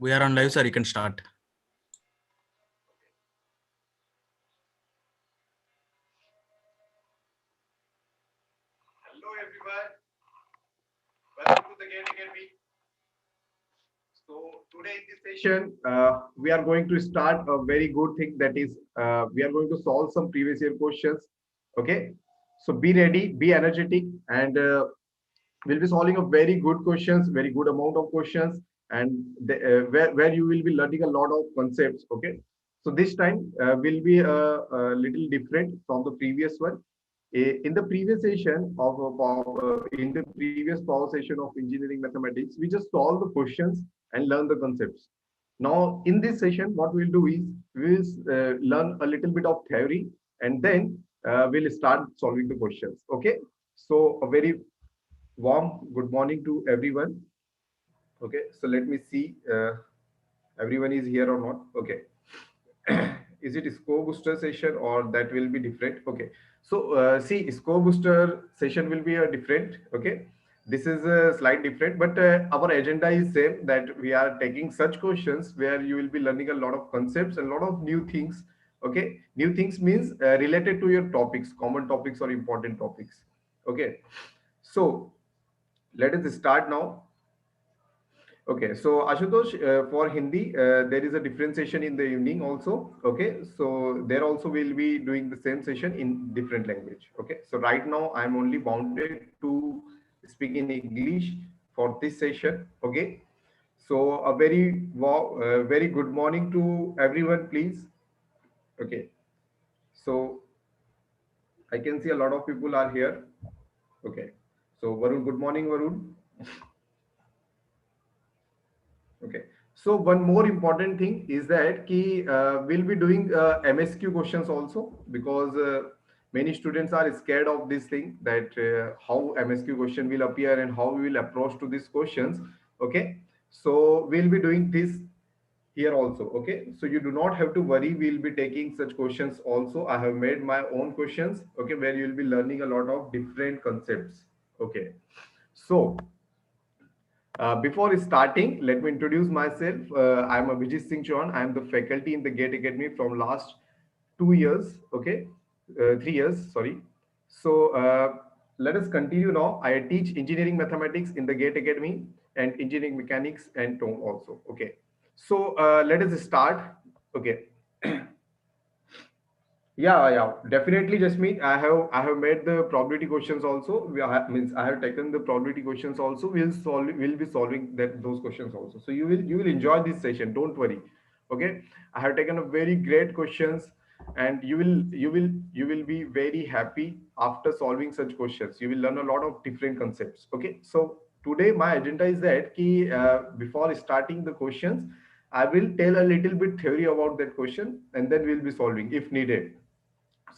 We are on live, sir. You can start. Hello everyone, welcome to the Gate Academy. So today in this session, we are going to start a very good thing, that is, we are going to solve some previous year questions. Okay, so be ready, be energetic, and we'll be solving a very good questions, very good amount of questions, and where you will be learning a lot of concepts. Okay, so this time will be a little different from the previous one. In the previous session in the previous power session of engineering mathematics, we just solve the questions and learn the concepts. Now in this session, what we'll do is we'll learn a little bit of theory, and then we'll start solving the questions. Okay, so a very warm good morning to everyone. Okay, so let me see, everyone is here or not. Okay. Is it score booster session or that will be different? Okay, so see, score booster session will be a different. Okay, this is a slight different, but our agenda is same, that we are taking such questions where you will be learning a lot of concepts and a lot of new things. Okay, new things means related to your topics, common topics or important topics. Okay, so let us start now. Okay, so Ashutosh, for Hindi, there is a differentiation in the evening also. Okay, so there also we'll be doing the same session in different language. Okay, so right now I'm only bounded to speak in English for this session. Okay, so a very good morning to everyone, please. Okay, so I can see a lot of people are here. Okay, so Varun, good morning, Varun. Okay. So one more important thing is that we'll be doing MSQ questions also, because many students are scared of this thing, that how MSQ question will appear and how we will approach to these questions. Okay. So we'll be doing this here also. Okay. So you do not have to worry. We'll be taking such questions also. I have made my own questions. Okay. Where you'll be learning a lot of different concepts. Okay. So before starting, let me introduce myself. I'm Abhijit Singh Chauhan. I'm the faculty in the GATE Academy from last 2 years. Okay, 3 years. Sorry. So let us continue now. I teach engineering mathematics in the GATE Academy and engineering mechanics and TOM also. Okay. So let us start. Okay. Yeah, definitely, Jasmeet. I have made the probability questions also. Means I have taken the probability questions also. We'll be solving those questions also. So you will enjoy this session. Don't worry. Okay. I have taken a very great questions, and you will be very happy after solving such questions. You will learn a lot of different concepts. Okay. So today my agenda is that before starting the questions, I will tell a little bit theory about that question, and then we'll be solving if needed.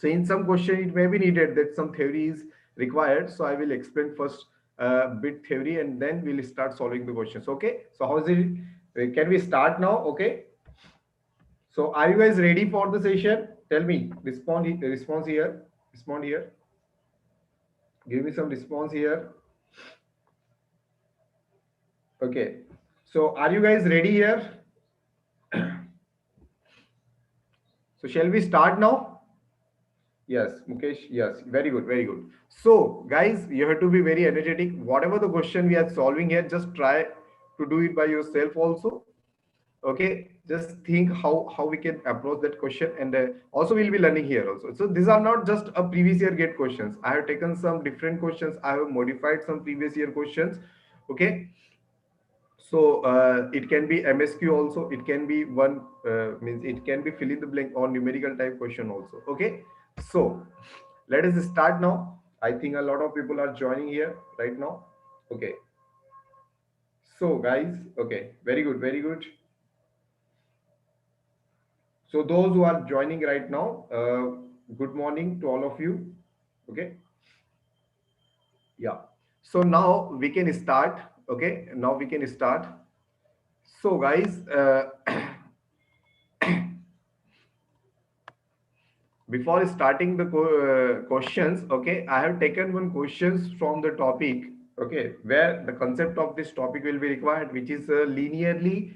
So in some question, it may be needed that some theory is required. So I will explain first bit theory, and then we'll start solving the questions. Okay. So how is it? Can we start now? Okay. So are you guys ready for the session? Tell me. Response here. Respond here. Give me some response here. Okay. So are you guys ready here? So shall we start now? Yes, Mukesh. Yes, very good, very good. So, guys, you have to be very energetic. Whatever the question we are solving here, just try to do it by yourself also. Okay, just think how we can approach that question, and also we'll be learning here also. So these are not just a previous year gate questions. I have taken some different questions. I have modified some previous year questions. Okay, so it can be MSQ also. It can be one means it can be fill in the blank or numerical type question also. Okay, so let us start now. I think a lot of people are joining here right now. Okay, so guys, okay, very good, very good. So those who are joining right now, good morning to all of you. Okay, yeah. So now we can start. Okay, now we can start. So guys, before starting the questions, okay, I have taken one questions from the topic, okay, where the concept of this topic will be required, which is linearly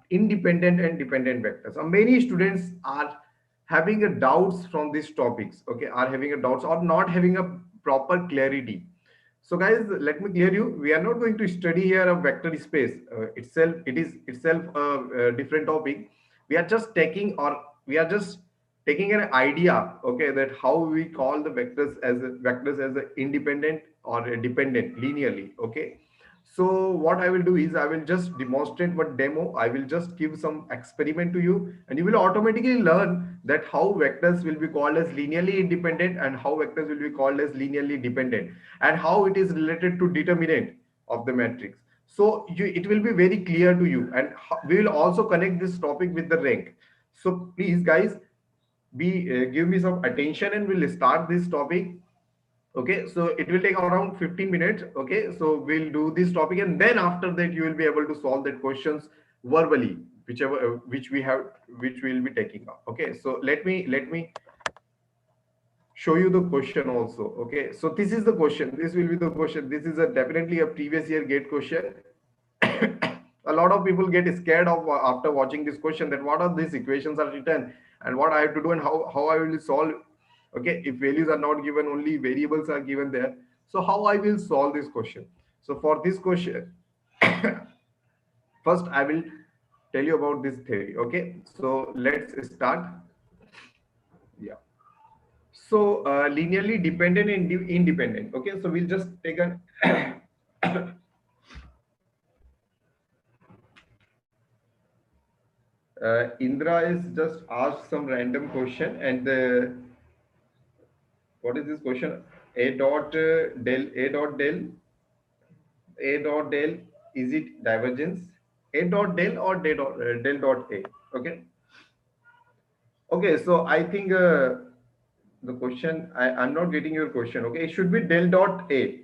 independent and dependent vectors. Many students are having a doubts from these topics, okay, are having a doubts or not having a proper clarity. So guys, let me clear you. We are not going to study here a vector space itself. It is itself a different topic. We are just taking, or we are just taking an idea, okay, that how we call the vectors as a independent or a dependent linearly, okay. So what I will do is I will just demonstrate one demo. I will just give some experiment to you, and you will automatically learn that how vectors will be called as linearly independent and how vectors will be called as linearly dependent, and how it is related to determinant of the matrix. So it will be very clear to you, and we will also connect this topic with the rank. So please, guys, be give me some attention, and we'll start this topic. Okay, so it will take around 15 minutes. Okay, so we'll do this topic, and then after that you will be able to solve that questions verbally, whichever which we'll be taking up. Okay, so let me show you the question also. Okay, so this is the question, this will be the question. This is a definitely a previous year gate question. A lot of people get scared of after watching this question, that what are these equations are written and what I have to do and how I will solve. Okay, if values are not given, only variables are given there, so how I will solve this question. So for this question, first I will tell you about this theory. Okay, so let's start. Yeah, so linearly dependent and independent. Okay, so we'll just take an Indra is just asked some random question, and what is this question? A dot del A dot del A dot del, is it divergence? A dot del or del dot A? Okay. Okay. So I think the question, I'm not getting your question. Okay. It should be del dot A.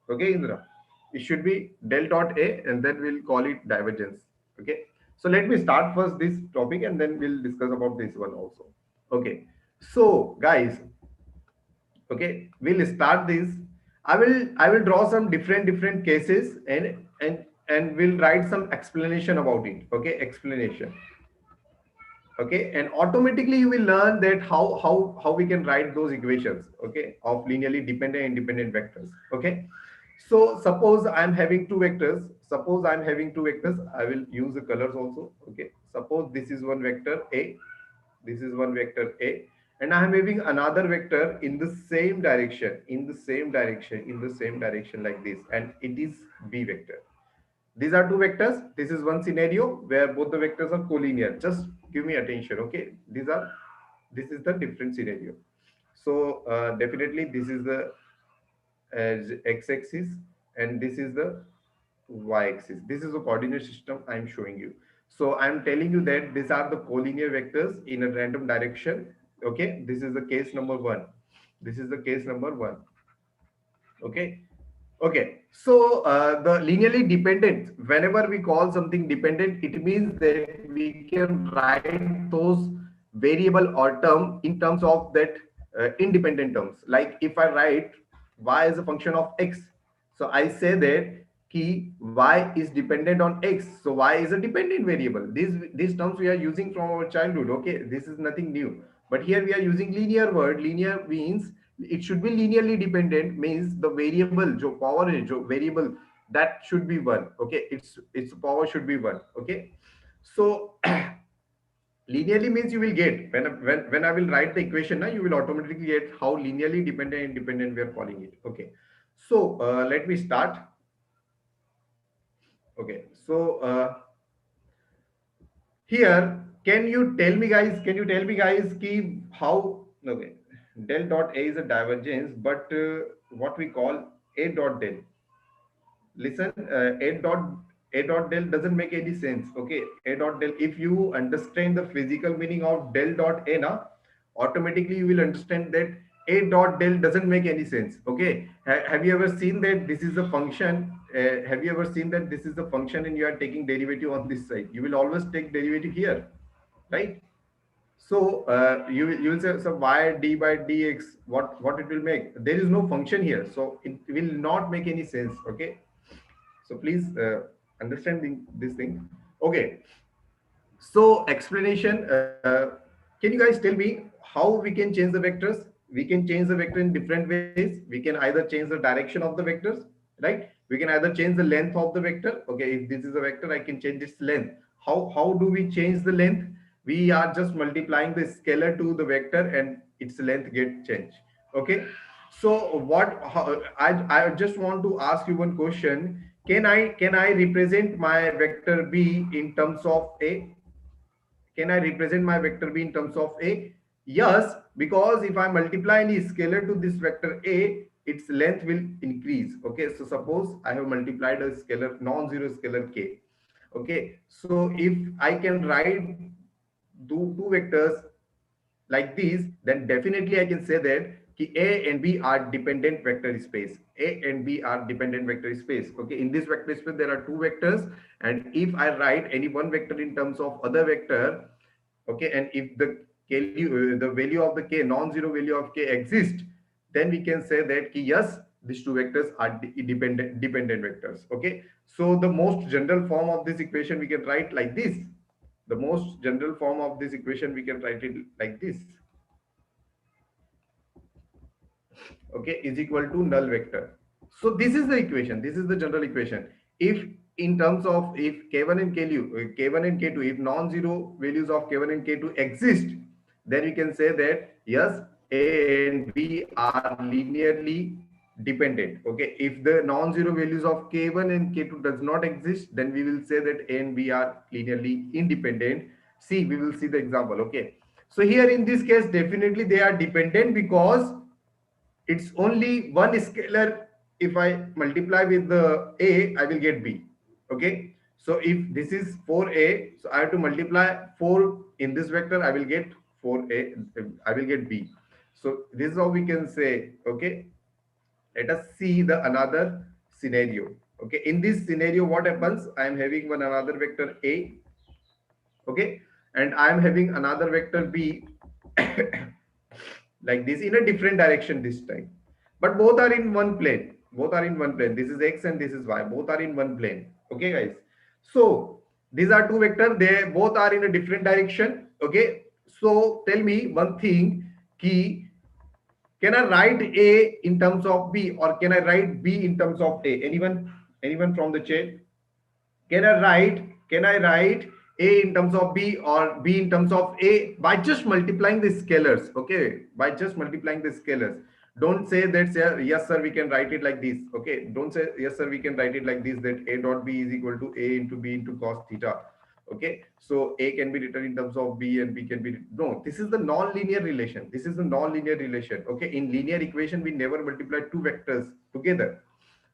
Okay, Indra. It should be del dot A, and then we'll call it divergence. Okay. So let me start first this topic, and then we'll discuss about this one also. Okay. So guys, okay, we'll start this. I will draw some different cases, and we'll write some explanation about it. Okay, explanation. Okay, and automatically you will learn that how we can write those equations, okay, of linearly dependent and independent vectors. Okay, so suppose I'm having two vectors. I will use the colors also. Okay, suppose this is one vector A, this is one vector A, and I am having another vector in the same direction, like this, and it is B vector. These are two vectors. This is one scenario where both the vectors are collinear. Just give me attention. Okay, this is the different scenario. So definitely this is the x-axis, and this is the y-axis. This is the coordinate system I am showing you. So I am telling you that these are the collinear vectors in a random direction. Okay, this is the case number one. This is the case number one. Okay. Okay, so the linearly dependent, whenever we call something dependent, it means that we can write those variable or term in terms of that independent terms. Like if I write y as a function of x, so I say that key y is dependent on x, so y is a dependent variable. These terms we are using from our childhood. Okay, this is nothing new, but here we are using linear word. Linear means it should be linearly dependent, means the variable jo power hai, jo variable, that should be one. Okay, its power should be one. Okay, so linearly means you will get when I will write the equation now, you will automatically get how linearly dependent and independent we are calling it. Okay, so let me start. Okay, so here, can you tell me guys ki how? Okay, del dot A is a divergence, but what we call A dot del, listen, a dot del doesn't make any sense. Okay, a dot del, if you understand the physical meaning of del dot A na, automatically you will understand that a dot del doesn't make any sense. Okay, have you ever seen that this is a function? Have you ever seen that this is a function and you are taking derivative on this side? You will always take derivative here, right? So you will say, so y d by dx, what it will make? There is no function here, so it will not make any sense. Okay, so please understand this thing. Okay, So explanation, can you guys tell me how we can change the vectors? We can change the vector in different ways. We can either change the direction of the vectors, right? We can either change the length of the vector. Okay, if this is a vector, I can change its length. How do we change the length? We are just multiplying the scalar to the vector and its length get changed. Okay, so I just want to ask you one question. Can I represent my vector b in terms of a? Can I represent my vector b in terms of a? Yes, because if I multiply any scalar to this vector a, its length will increase. Okay, so suppose I have multiplied a scalar, non-zero scalar k. Okay, so if I can write two vectors like these, then definitely I can say that A and B are dependent vector space. A and B are dependent vector space. Okay, in this vector space there are two vectors, and if I write any one vector in terms of other vector, okay, and if the value of the k, non-zero value of k exists, then we can say that yes, these two vectors are dependent vectors. Okay, so the most general form of this equation we can write like this. The most general form of this equation we can write it like this. Okay, is equal to null vector. So this is the equation. This is the general equation. If in terms of if k1 and k1 and k2, if non-zero values of k1 and k2 exist, then we can say that yes, a and b are linearly dependent. Okay, if the non-zero values of k1 and k2 does not exist, then we will say that a and b are linearly independent. See, we will see the example. Okay, so here in this case, definitely they are dependent because it's only one scalar. If I multiply with the a, I will get b. Okay, so if this is 4a, so I have to multiply 4 in this vector, I will get 4a, I will get b. So this is how we can say. Okay, let us see the another scenario. Okay, in this scenario what happens, I am having one another vector a. Okay, and I am having another vector b like this in a different direction this time, but both are in one plane. Both are in one plane. This is x and this is y. Both are in one plane. Okay, guys, so these are two vectors, they both are in a different direction. Okay, so tell me one thing, key, can I write a in terms of b, or can I write b in terms of a? Anyone from the chat? Can I write a in terms of b or b in terms of a by just multiplying the scalars? Okay, by just multiplying the scalars. Don't say that yes sir we can write it like this. Okay, don't say yes sir we can write it like this, that a dot b is equal to a into b into cos theta. Okay, so a can be written in terms of b and b can be, no, this is the non-linear relation. This is the non-linear relation. Okay, in linear equation we never multiply two vectors together.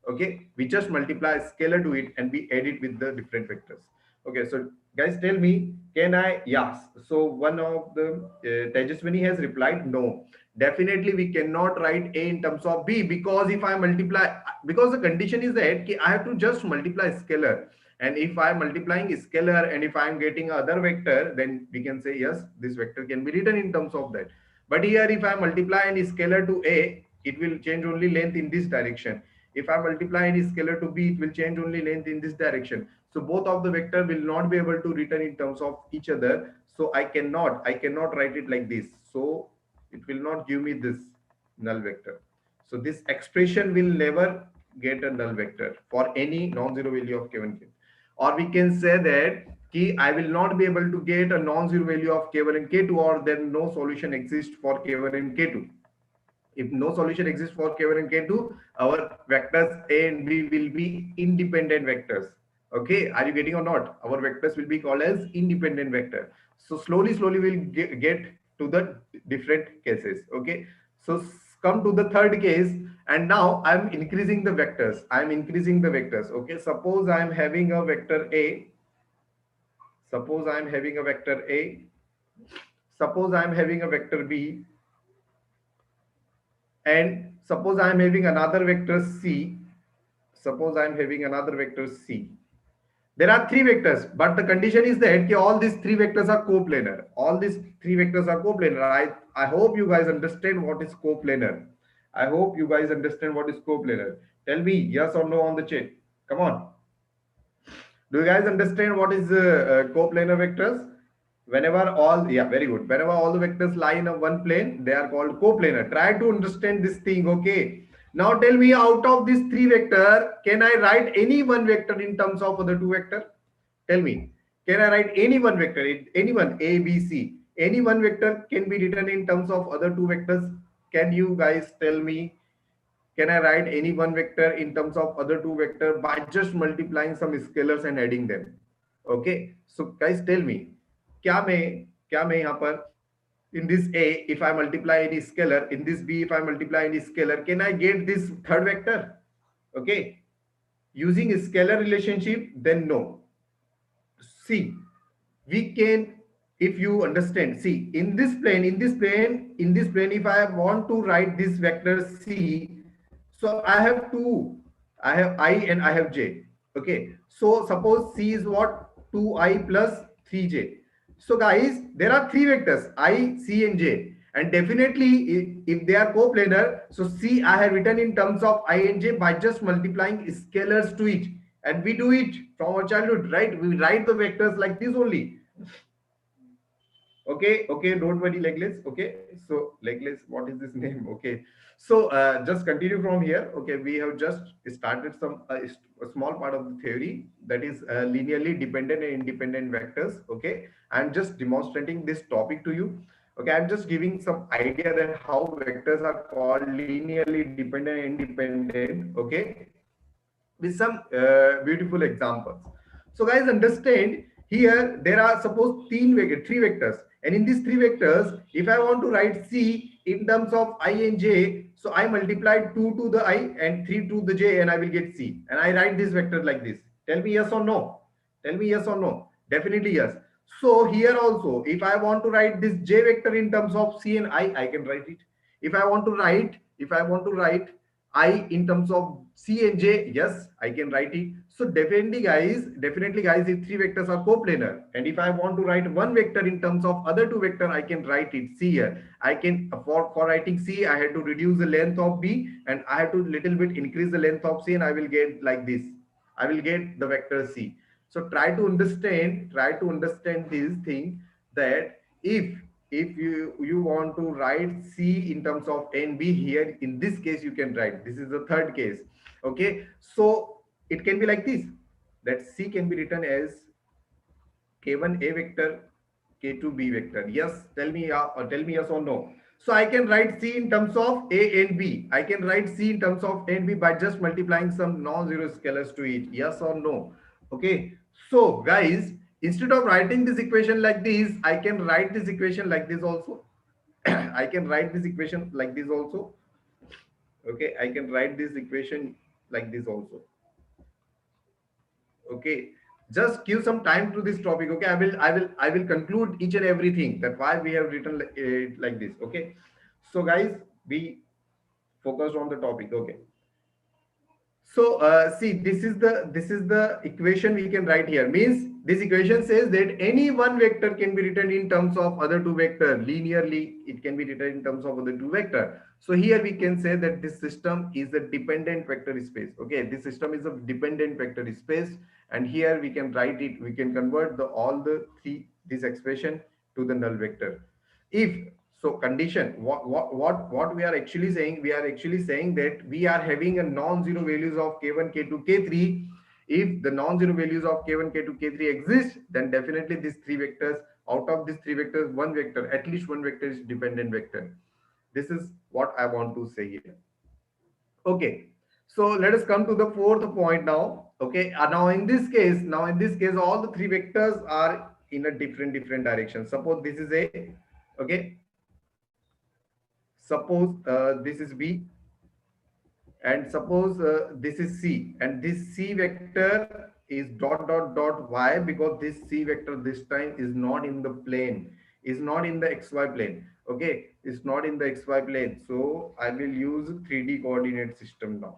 Okay, we just multiply scalar to it and we add it with the different vectors. Okay, so guys tell me, can I, yes, so one of the Tejaswini has replied no, definitely we cannot write a in terms of b, because if I multiply, because the condition is that I have to just multiply scalar, and if I am multiplying scalar and if I am getting other vector, then we can say yes, this vector can be written in terms of that. But here if I multiply any scalar to a, it will change only length in this direction. If I multiply any scalar to b, it will change only length in this direction. So both of the vector will not be able to return in terms of each other. So I cannot write it like this. So it will not give me this null vector. So this expression will never get a null vector for any non-zero value of k1 k. Or we can say that key, I will not be able to get a non-zero value of k1 and k2, or then no solution exists for k1 and k2. If no solution exists for k1 and k2, our vectors a and b will be independent vectors. Okay, are you getting or not? Our vectors will be called as independent vector. So slowly we'll get to the different cases. Okay, so come to the third case, and now I'm increasing the vectors. I'm increasing the vectors. Okay, suppose I'm having a vector a. Suppose I'm having a vector a. Suppose I'm having a vector b, and suppose I'm having another vector c. Suppose I'm having another vector c. There are three vectors, but the condition is that all these three vectors are coplanar. All these three vectors are coplanar. I hope you guys understand what is coplanar. I hope you guys understand what is coplanar. Tell me yes or no on the chat. Come on. Do you guys understand what is coplanar vectors? Whenever all, yeah, very good, whenever all the vectors lie in a one plane, they are called coplanar. Try to understand this thing. Okay, now tell me, out of these three vector, can I write any one vector in terms of other two vector? Tell me, can I write any one vector, any one a b c, any one vector can be written in terms of other two vectors? Can you guys tell me, can I write any one vector in terms of other two vector by just multiplying some scalars and adding them? Okay, so guys tell me, क्या मैं यहाँ पर, in this a, if I multiply any scalar, in this b, if I multiply any scalar, can I get this third vector? Okay, using a scalar relationship, then no. See, we can, if you understand, see, in this plane, if I want to write this vector c, so I have two, I have I and I have j. Okay, so suppose c is what, 2i plus 3j. So guys, there are three vectors, I, c and j, and definitely if they are coplanar, so c I have written in terms of I and j by just multiplying scalars to it. And we do it from our childhood, right? We write the vectors like this only. Okay, okay, don't worry, legless. Okay, so legless, what is this name? Okay, so just continue from here. Okay, we have just started some a small part of the theory, that is linearly dependent and independent vectors. Okay, I'm just demonstrating this topic to you. Okay, I'm just giving some idea that how vectors are called linearly dependent and independent. Okay, with some beautiful examples. So guys, understand, here there are suppose three vectors, and in these three vectors, if I want to write c in terms of I and j, so I multiply 2 to the I and 3 to the j, and I will get c, and I write this vector like this. Tell me yes or no. Tell me yes or no. Definitely yes. So here also, if I want to write this j vector in terms of c and I can write it. If I want to write I in terms of C and J, yes, I can write it. So definitely guys, if three vectors are coplanar, and if I want to write one vector in terms of other two vector, I can write it. See here, I can, for writing C, I had to reduce the length of B, and I have to little bit increase the length of C, and I will get like this. I will get the vector C. So try to understand this thing, that if you want to write c in terms of a and b, here in this case you can write, this is the third case. Okay, so it can be like this, that c can be written as k1 a vector, k2 b vector. Yes, tell me tell me yes or no. So I can write c in terms of a and b, I can write c in terms of a and b by just multiplying some non-zero scalars to it. Yes or no? Okay, so guys, instead of writing this equation like this, I can write this equation like this also. I can write this equation like this also. Okay, I can write this equation like this also. Okay, just give some time to this topic. Okay, I will conclude each and everything, that why we have written it like this. Okay, so guys, be focused on the topic. Okay, so see, this is the equation we can write here. Means this equation says that any one vector can be written in terms of other two vector linearly. It can be written in terms of other two vector. So here we can say that this system is a dependent vector space. Okay, this system is a dependent vector space, and here we can write it. We can convert the all the three this expression to the null vector. If so, condition, what we are actually saying, we are actually saying that we are having a non-zero values of k1, k2, k3. If the non-zero values of k1, k2, k3 exist, then definitely these three vectors, out of these three vectors, one vector, at least one vector is dependent vector. This is what I want to say here. Okay, so let us come to the fourth point now. Okay, now in this case, all the three vectors are in a different direction. Suppose this is a, okay, suppose this is b, and suppose this is c, and this c vector is dot dot dot. Why? Because this c vector this time is not in the plane, is not in the xy plane. Okay, it's not in the xy plane, so I will use 3D coordinate system now.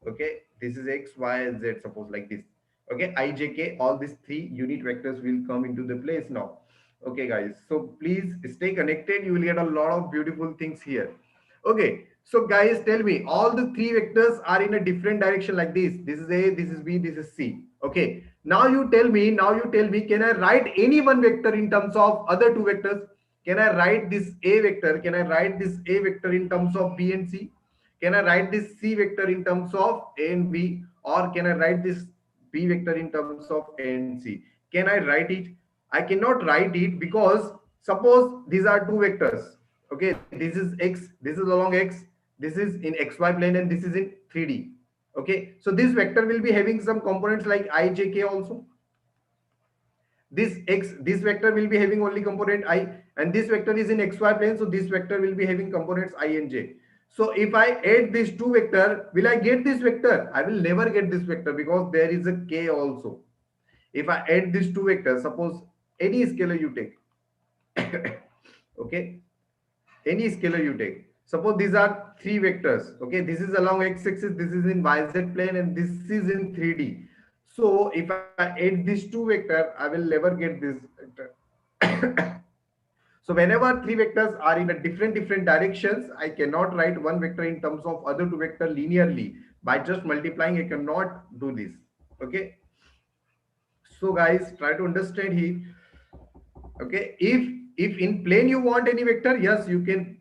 Okay, this is x, y, and z, suppose like this. Okay, I, j, k, all these three unit vectors will come into the place now. Okay guys, so please stay connected, you will get a lot of beautiful things here. Okay, so guys, tell me, all the three vectors are in a different direction like this. This is a, this is b, this is c. Okay, Now you tell me, can I write any one vector in terms of other two vectors? Can I write this A vector? Can I write this A vector in terms of B and C? Can I write this C vector in terms of A and B? Or can I write this B vector in terms of A and C? Can I write it? I cannot write it because suppose these are two vectors. Okay, this is X, this is along X, this is in XY plane, and this is in 3D. Okay, so this vector will be having some components like I, J, K also. This vector will be having only component I, and this vector is in XY plane, so this vector will be having components I and J. So if I add these two vector, will I get this vector? I will never get this vector because there is a K also. If I add these two vectors, suppose any scalar you take, okay, any scalar you take, suppose these are three vectors. Okay, this is along x-axis, this is in yz plane, and this is in 3D. So if I add these two vectors, I will never get this vector. So whenever three vectors are in a different directions, I cannot write one vector in terms of other two vector linearly. By just multiplying, I cannot do this. Okay, so guys, try to understand here. Okay, if in plane you want any vector, yes, you can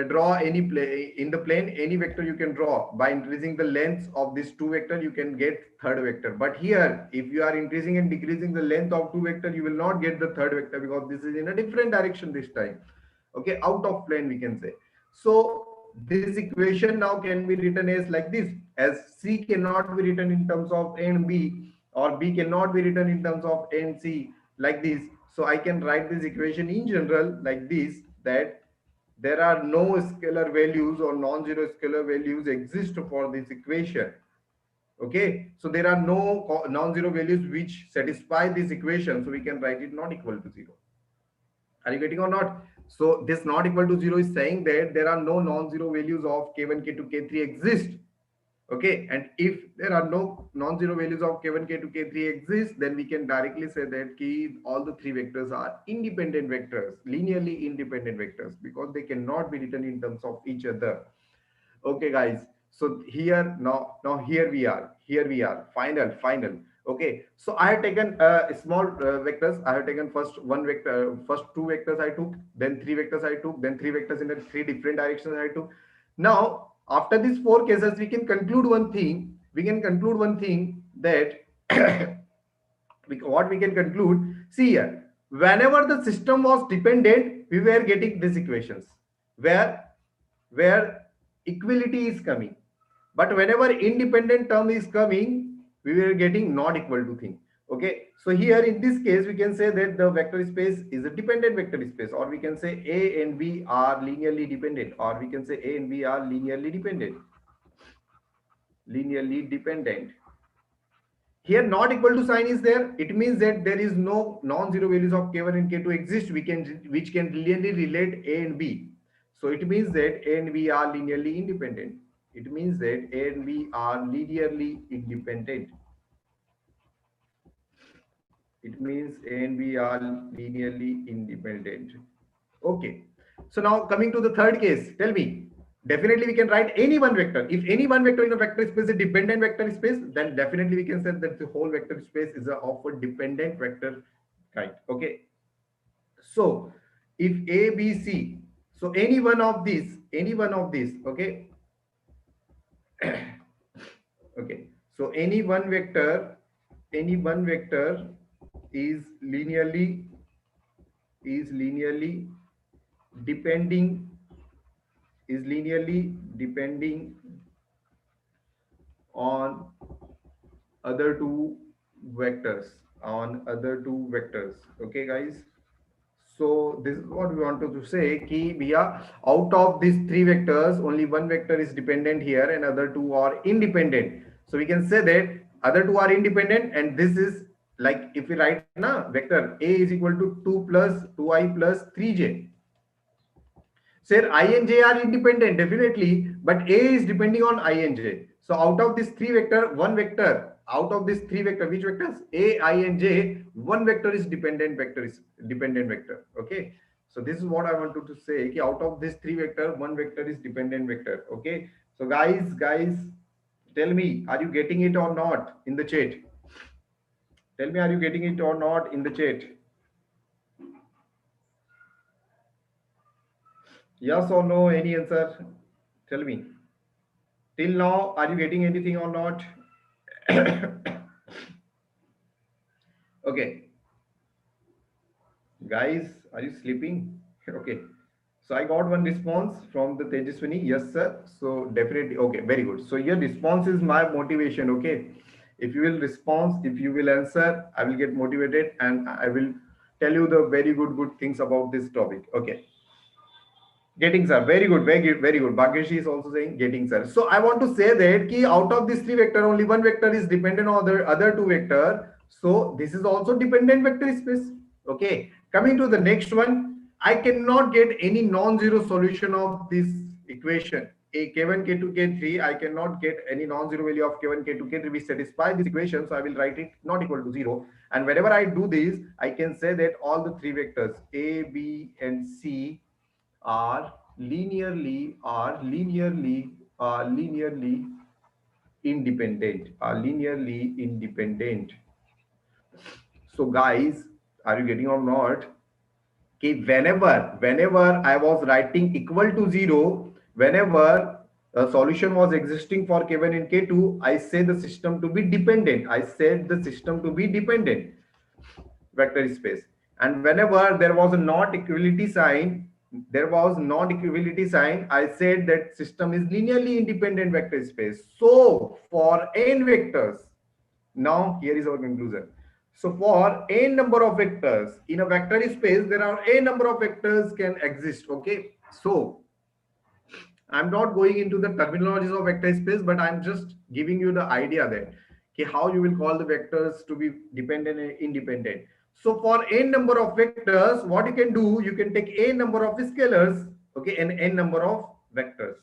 draw any plane. In the plane, any vector you can draw. By increasing the length of this two vector, you can get third vector. But here, if you are increasing and decreasing the length of two vector, you will not get the third vector because this is in a different direction this time. Okay, out of plane we can say. So this equation now can be written as like this, as C cannot be written in terms of A and B, or B cannot be written in terms of A and C, like this. So I can write this equation in general like this, that there are no scalar values or non-zero scalar values exist for this equation. Okay, so there are no non-zero values which satisfy this equation, so we can write it not equal to 0. Are you getting or not? So this not equal to 0 is saying that there are no non-zero values of k1, k2, k3 exist. Okay, and if there are no non-zero values of k1, k2, k3 exist, then we can directly say that all the three vectors are independent vectors, linearly independent vectors, because they cannot be written in terms of each other. Okay, guys, so here now here we are final. Okay, so I have taken small vectors. I have taken first one vector, first two vectors I took, then three vectors I took, then three vectors in the three different directions I took. Now after these four cases, we can conclude one thing. We can conclude one thing that what we can conclude. See here, whenever the system was dependent, we were getting these equations where equality is coming. But whenever independent term is coming, we were getting not equal to thing. Okay, so here in this case, we can say that the vector space is a dependent vector space, or we can say A and B are linearly dependent, or we can say A and B are linearly dependent. Linearly dependent. Here not equal to sign is there. It means that there is no non-zero values of k1 and k2 exist, which can linearly relate A and B. So it means that A and B are linearly independent. It means that A and B are linearly independent. It means A and B are linearly independent. Okay. So now coming to the third case, tell me, definitely we can write any one vector. If any one vector in a vector space is a dependent vector space, then definitely we can say that the whole vector space is of a dependent vector kind. Okay. So if A, B, C, so any one of these, okay. Okay. So any one vector is linearly depending on other two vectors okay guys. So this is what we wanted to say, ki bhaiya, out of these three vectors only one vector is dependent here and other two are independent. So we can say that other two are independent, and this is like if we write na vector A is equal to 2 plus 2i plus 3j. Sir, I and j are independent, definitely, but A is depending on I and j. So out of this three vector, one vector, out of this three vector, which vectors? A, I, and j, one vector is dependent vector. Okay. So this is what I wanted to say. Okay, out of this three vector, one vector is dependent vector. Okay. So guys, tell me, are you getting it or not in the chat? Tell me, are you getting it or not in the chat? Yes or no? Any answer? Tell me. Till now, are you getting anything or not? Okay, guys, are you sleeping? Okay. So I got one response from the Tejaswini. Yes, sir. So definitely, okay, very good. So your response is my motivation. Okay. If you will respond, if you will answer, I will get motivated and I will tell you the very good things about this topic. Okay. Getting sir, very good, very good, very good. Bhagyashi is also saying getting sir. So I want to say that ki out of these three vector, only one vector is dependent on the other two vector. So this is also dependent vector space. Okay. Coming to the next one, I cannot get any non-zero solution of this equation. A k1, k2, k3, I cannot get any non-zero value of k1, k2, k3 which satisfy this equation. So I will write it not equal to zero. And whenever I do this, I can say that all the three vectors A, B, and C are linearly independent. So guys, are you getting or not? Okay, whenever I was writing equal to zero, whenever a solution was existing for k1 and k2, I say the system to be dependent. I said the system to be dependent vector space. And whenever there was a not equality sign, I said that system is linearly independent vector space. So for n vectors, now here is our conclusion. So for n number of vectors in a vector space, there are n number of vectors can exist. Okay, so I'm not going into the terminologies of vector space, but I'm just giving you the idea that okay, how you will call the vectors to be dependent and independent. So for n number of vectors, what you can do, you can take n number of scalars, okay, and n number of vectors.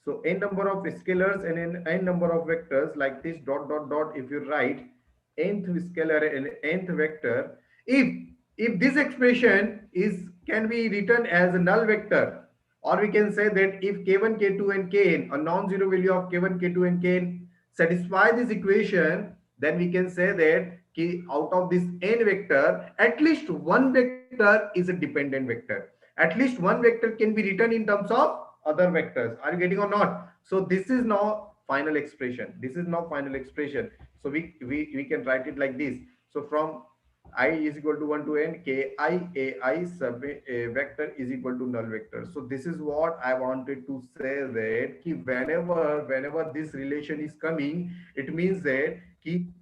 So n number of scalars and n number of vectors like this dot dot dot. If you write nth scalar and nth vector, if this expression is can be written as a null vector, or we can say that if k1, k2, and kn, a non-zero value of k1, k2, and kn satisfy this equation, then we can say that out of this n vector, at least one vector is a dependent vector. At least one vector can be written in terms of other vectors. Are you getting or not? So this is now final expression. This is now final expression. So we can write it like this. So from I is equal to 1 to n, ki ai sub a vector is equal to null vector. So this is what I wanted to say, that ki whenever this relation is coming, it means that ki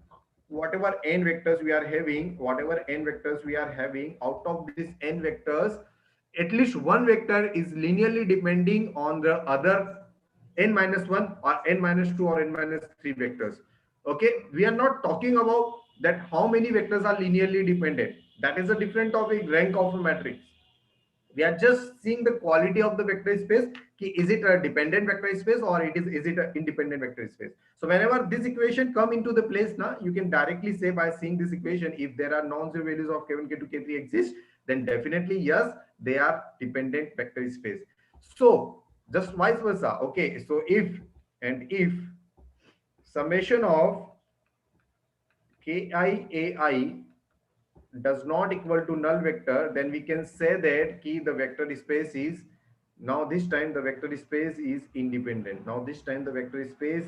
whatever n vectors we are having, out of these n vectors, at least one vector is linearly depending on the other n minus 1 or n minus 2 or n minus 3 vectors. Okay, we are not talking about that how many vectors are linearly dependent. That is a different topic, rank of a matrix. We are just seeing the quality of the vector space. Is it a dependent vector space or is it an independent vector space? So whenever this equation come into the place now, you can directly say by seeing this equation, if there are non-zero values of k1, k2, k3 exist, then definitely yes, they are dependent vector space. So just vice versa. Okay, so if summation of ki ai does not equal to null vector, then we can say that the vector space is, now this time the vector space is independent. Now this time the vector space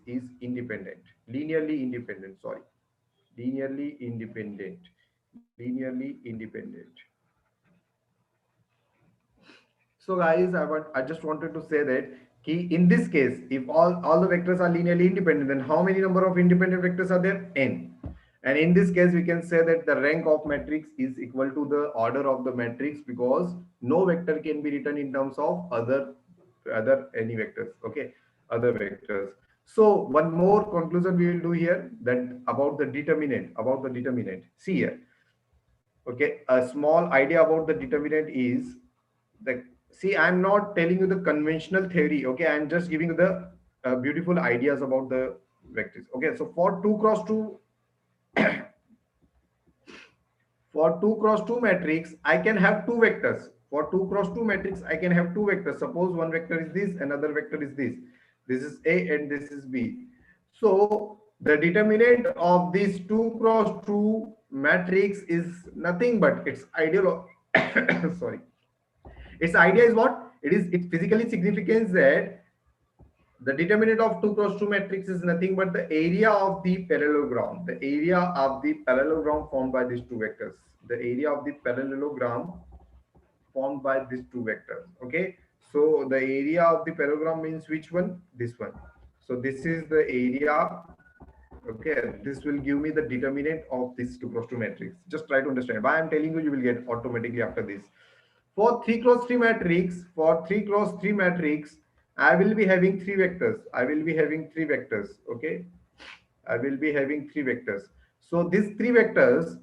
is independent. Linearly independent, sorry. Linearly independent. So guys, I just wanted to say that in this case, if all the vectors are linearly independent, then how many number of independent vectors are there? N. And in this case, we can say that the rank of matrix is equal to the order of the matrix, because no vector can be written in terms of other any vectors. Okay, other vectors. So one more conclusion we will do here, that about the determinant. See here. Okay, a small idea about the determinant is the, see, I'm not telling you the conventional theory. Okay, I'm just giving you the beautiful ideas about the vectors. Okay, so for 2 cross 2 for 2 cross 2 matrix, I can have two vectors. For 2 cross 2 matrix, I can have two vectors. Suppose one vector is this, another vector is this. This is A and this is B. So The determinant of this 2 cross 2 matrix is nothing but its ideal. Sorry, its idea is what? It is its physically significance that the determinant of 2 cross 2 matrix is nothing but the area of the parallelogram. The area of the parallelogram formed by these two vectors. The area of the parallelogram formed by these two vectors. Okay. So the area of the parallelogram means which one? This one. So this is the area. Okay, this will give me the determinant of this 2 cross 2 matrix. Just try to understand why I'm telling you. You will get automatically after this. For 3 cross 3 matrix, for 3 cross 3 matrix, I will be having three vectors. I will be having three vectors. Okay, I will be having three vectors. So these three vectors,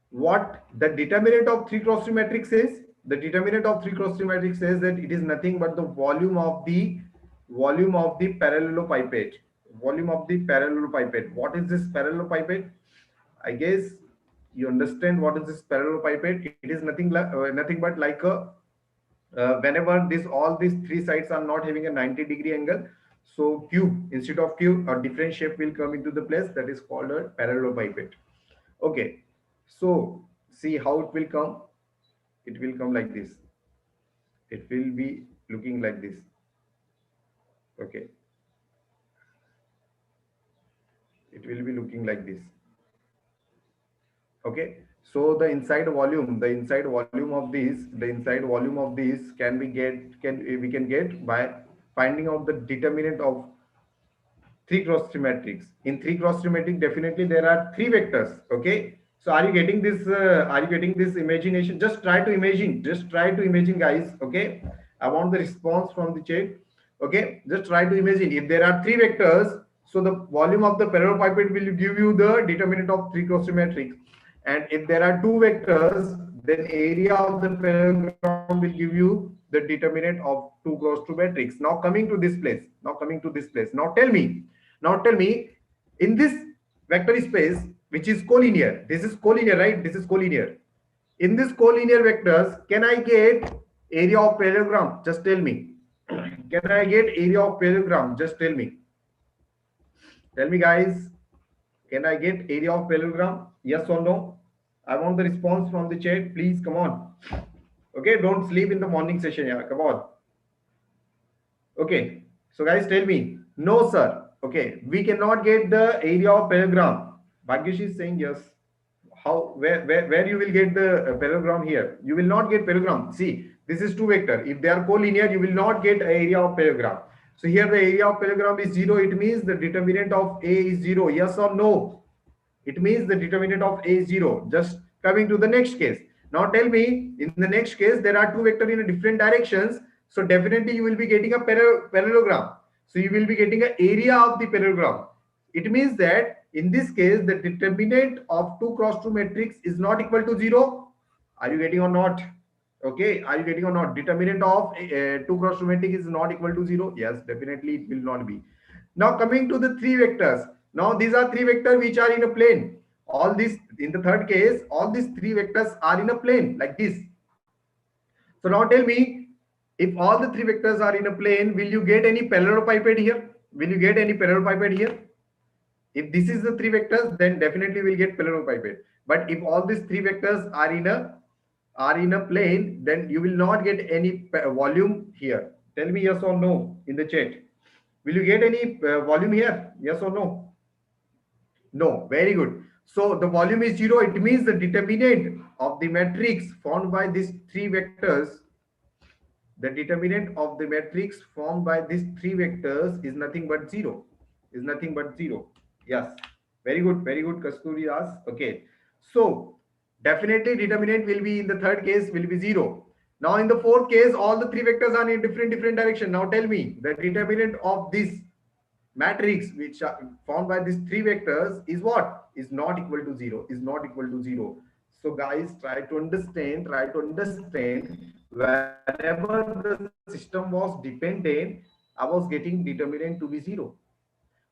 what the determinant of 3 cross 3 matrix is? The determinant of 3 cross 3 matrix says that it is nothing but the volume of the parallelepiped. Volume of the parallelepiped. What is this parallelepiped? I guess you understand what is this parallelepiped. It is nothing but like a whenever this all these three sides are not having a 90-degree angle, so cube, instead of cube, a different shape will come into the place, that is called a parallelepiped. Okay, so see how it will come. It will come like this. It will be looking like this. Okay, it will be looking like this. Okay, so the inside volume of this can we can get by finding out the determinant of 3 cross 3 matrix. In 3 cross 3 matrix, definitely there are three vectors. Okay, so are you getting this? Are you getting this imagination? Just try to imagine. Just try to imagine, guys. Okay, I want the response from the chat. Okay, just try to imagine if there are three vectors. So the volume of the parallelepiped will give you the determinant of 3 cross 3 matrix. And if there are two vectors, then area of the parallelogram will give you the determinant of 2 cross 2 matrix. Now coming to this place. Now coming to this place. Now tell me, in this vector space, which is collinear, this is collinear, right? This is collinear. In this collinear vectors, can I get area of parallelogram? Just tell me. Can I get area of parallelogram? Just tell me. Tell me, guys. Can I get area of parallelogram? Yes or no? I want the response from the chat. Please come on. Okay, don't sleep in the morning session. Yeah, come on. Okay, so guys, tell me. No, sir. Okay, we cannot get the area of parallelogram. Bhagyash is saying yes. How? Where you will get the parallelogram here? You will not get parallelogram. See, this is two vector. If they are collinear, you will not get area of parallelogram. So here the area of parallelogram is 0. It means the determinant of A is 0. Yes or no? It means the determinant of A is 0. Just coming to the next case. Now tell me, in the next case, there are two vectors in different directions. So definitely you will be getting a parallelogram. So you will be getting an area of the parallelogram. It means that in this case, the determinant of 2 cross 2 matrix is not equal to 0. Are you getting or not? Okay, are you getting or not? Determinant of 2 cross 2 matrix is not equal to 0. Yes, definitely it will not be. Now coming to the three vectors. Now these are three vectors which are in a plane. All these, in the third case, all these three vectors are in a plane like this. So now tell me, if all the three vectors are in a plane, will you get any parallelepiped here? Will you get any parallelepiped here? If this is the three vectors, then definitely we'll get parallelepiped. But if all these three vectors are in a plane, then you will not get any volume here. Tell me yes or no in the chat. Will you get any volume here? Yes or no? No. Very good. So the volume is 0. It means the determinant of the matrix formed by these three vectors, the determinant of the matrix formed by these three vectors is nothing but 0. Is nothing but 0. Yes. Very good. Very good, Kasturias. Okay. So definitely determinant will be in the third case will be 0. Now in the fourth case, all the three vectors are in different direction. Now tell me, the determinant of this matrix which are formed by these three vectors is what? Is not equal to 0. Is not equal to 0. So guys, try to understand whenever the system was dependent, I was getting determinant to be 0.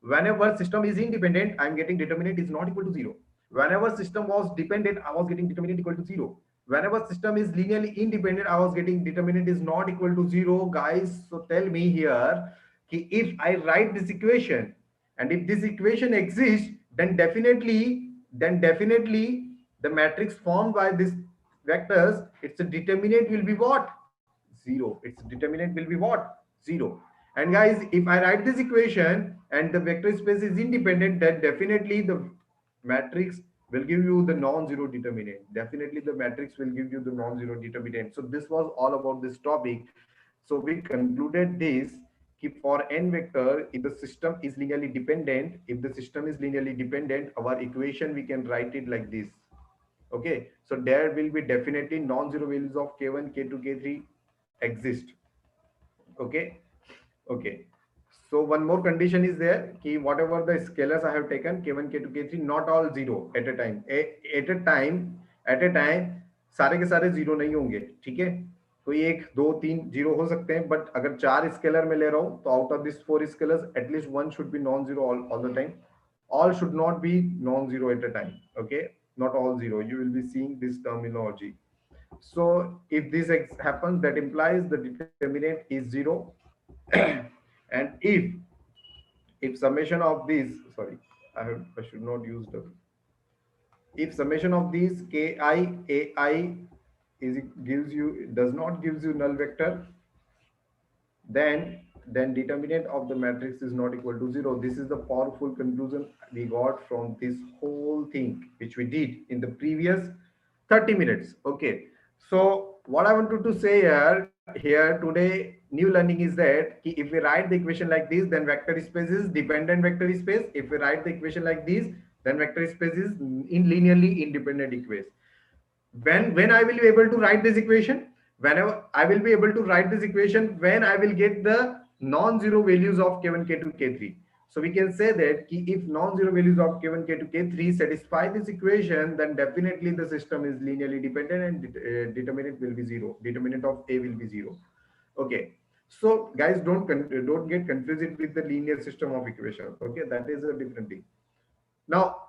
Whenever system is independent, I am getting determinant is not equal to 0. Whenever system was dependent, I was getting determinant equal to 0. Whenever system is linearly independent, I was getting determinant is not equal to 0. Guys, so tell me here, if I write this equation and if this equation exists, then definitely the matrix formed by this vectors, its determinant will be what? Zero. Its determinant will be what? Zero. And guys, if I write this equation and the vector space is independent, then definitely the matrix will give you the non-zero determinant. Definitely the matrix will give you the non-zero determinant. So this was all about this topic. So we concluded this. Keep for n vector, if the system is linearly dependent, if the system is linearly dependent, our equation we can write it like this. Okay, so there will be definitely non-zero values of k1, k2, k3 exist. Okay, okay. So one more condition is there कि whatever the scalars I have taken k1, k2, k3 not all zero at a time. At a time सारे के सारे zero नहीं होंगे, ठीक है? कोई एक दो तीन जीरो हो सकते हैं, बट अगर चार स्केलर में ले रहा हूँ तो out of this four scalars at least one should be non zero all the time. All should not be non zero at a time. Okay, not all zero. You will be seeing this terminology. So if this happens, that implies the determinant is zero. And if summation of these, sorry, I should not use the, if summation of these ki ai is gives you, does not gives you null vector, then determinant of the matrix is not equal to zero. This is the powerful conclusion we got from this whole thing which we did in the previous 30 minutes. Okay, so what I wanted to say here today, new learning is that if we write the equation like this, then vector space is dependent vector space. If we write the equation like this, then vector space is in linearly independent equation. When I will be able to write this equation, whenever I will be able to write this equation when I will get the non-zero values of k1, k2, k3. So we can say that if non-zero values of k1, k2, k3 satisfy this equation, then definitely the system is linearly dependent and determinant will be zero. Determinant of a will be zero. Okay, so guys, don't get confused with the linear system of equations. Okay, that is a different thing. Now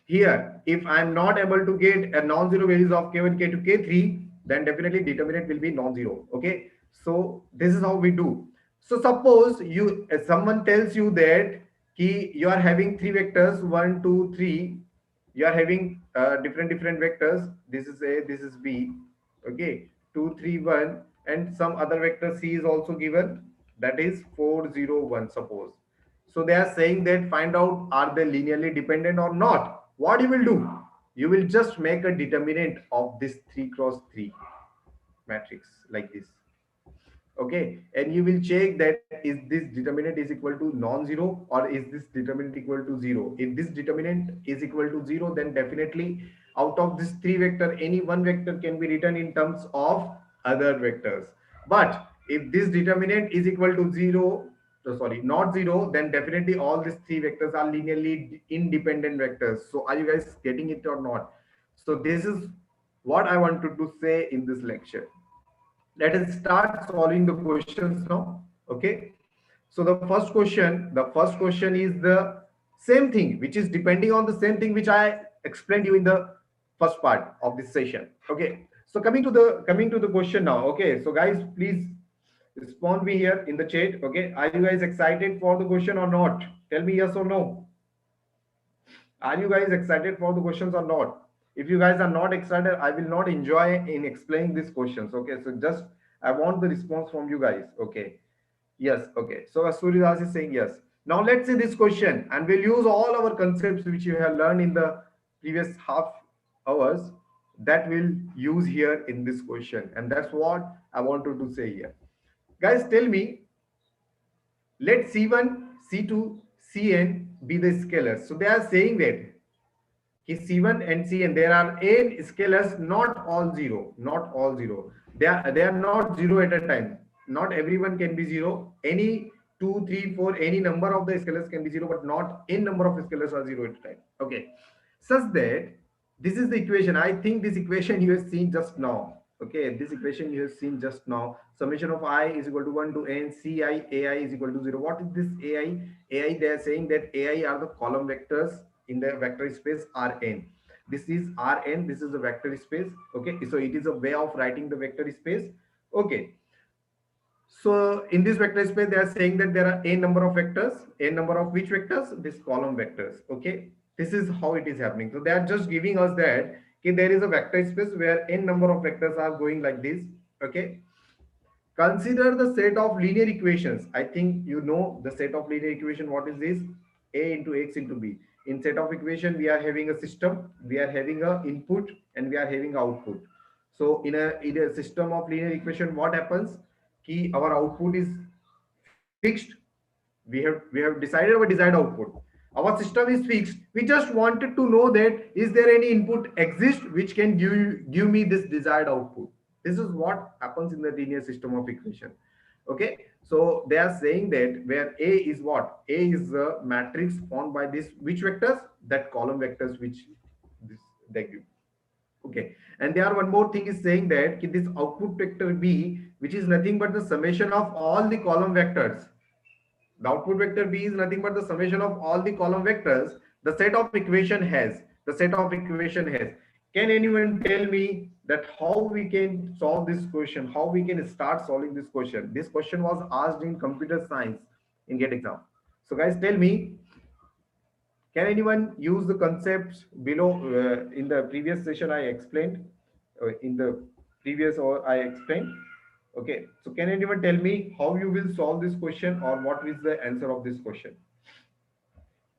here, if I'm not able to get a non-zero values of k1, k2, k3, then definitely determinant will be non-zero. Okay, so this is how we do. So suppose you someone tells you that you are having three vectors, 1, 2, 3. You are having different vectors. This is a, this is b. Okay, 2, 3, 1, and some other vector c is also given, that is 4, 0, 1. Suppose, so they are saying that find out are they linearly dependent or not. What you will do? You will just make a determinant of this 3 cross 3 matrix like this. Okay, and you will check that is this determinant is equal to non-zero or is this determinant equal to zero. If this determinant is equal to zero, then definitely out of this three vector, any one vector can be written in terms of other vectors. But if this determinant is equal to zero, sorry, not zero, then definitely all these three vectors are linearly independent vectors. So are you guys getting it or not? So this is what I wanted to say in this lecture. Let us start solving the questions now. Okay, so the first question is the same thing, which is depending on the same thing which I explained you in the first part of this session. Okay, so coming to the question now. Okay, so guys, please respond me here in the chat. Okay, are you guys excited for the question or not? Tell me yes or no. Are you guys excited for the questions or not? If you guys are not excited, I will not enjoy in explaining these questions. Okay, so just I want the response from you guys. Okay, yes. Okay, so Suridas is saying yes. Now let's see this question, and we'll use all our concepts which you have learned in the previous half hours, that will use here in this question, and that's what I wanted to say here. Guys, tell me, let C1, C2, Cn be the scalars. So they are saying that C1 and Cn, there are n scalars, not all zero, not all zero. They are not zero at a time. Not everyone can be zero. Any two, three, four, any number of the scalars can be zero, but not n number of scalars are zero at a time. Okay, such that this is the equation. I think this equation you have seen just now. Okay, this equation you have seen just now. Summation of I is equal to 1 to n, Ci, Ai is equal to 0. What is this Ai? Ai, they are saying that Ai are the column vectors in the vector space Rn. This is Rn, this is the vector space. Okay, so it is a way of writing the vector space. Okay, So in this vector space, they are saying that there are a number of vectors, a number of which vectors? This column vectors. Okay, this is how it is happening. So they are just giving us that okay, there is a vector space where n number of vectors are going like this. Okay, consider the set of linear equations. I think you know the set of linear equation. What is this? A into x into b. In set of equation, we are having a system, we are having a input, and we are having output. So in a system of linear equation, what happens? Key our output is fixed. We have decided our desired output. Our system is fixed. We just wanted to know that is there any input exist which can give me this desired output. This is what happens in the linear system of equation. Okay, so they are saying that where a is what? A is a matrix formed by this which vectors? That column vectors which this they give. Okay, and there one more thing is saying that this output vector b, which is nothing but the summation of all the column vectors. The output vector b is nothing but the summation of all the column vectors the set of equation has. The set of equation has. Can anyone tell me that how we can solve this question? How we can start solving this question? This question was asked in computer science in GATE exam. So guys, tell me, can anyone use the concepts below in the previous session I explained? In the previous or I explained. Okay, so can anyone tell me how you will solve this question or what is the answer of this question?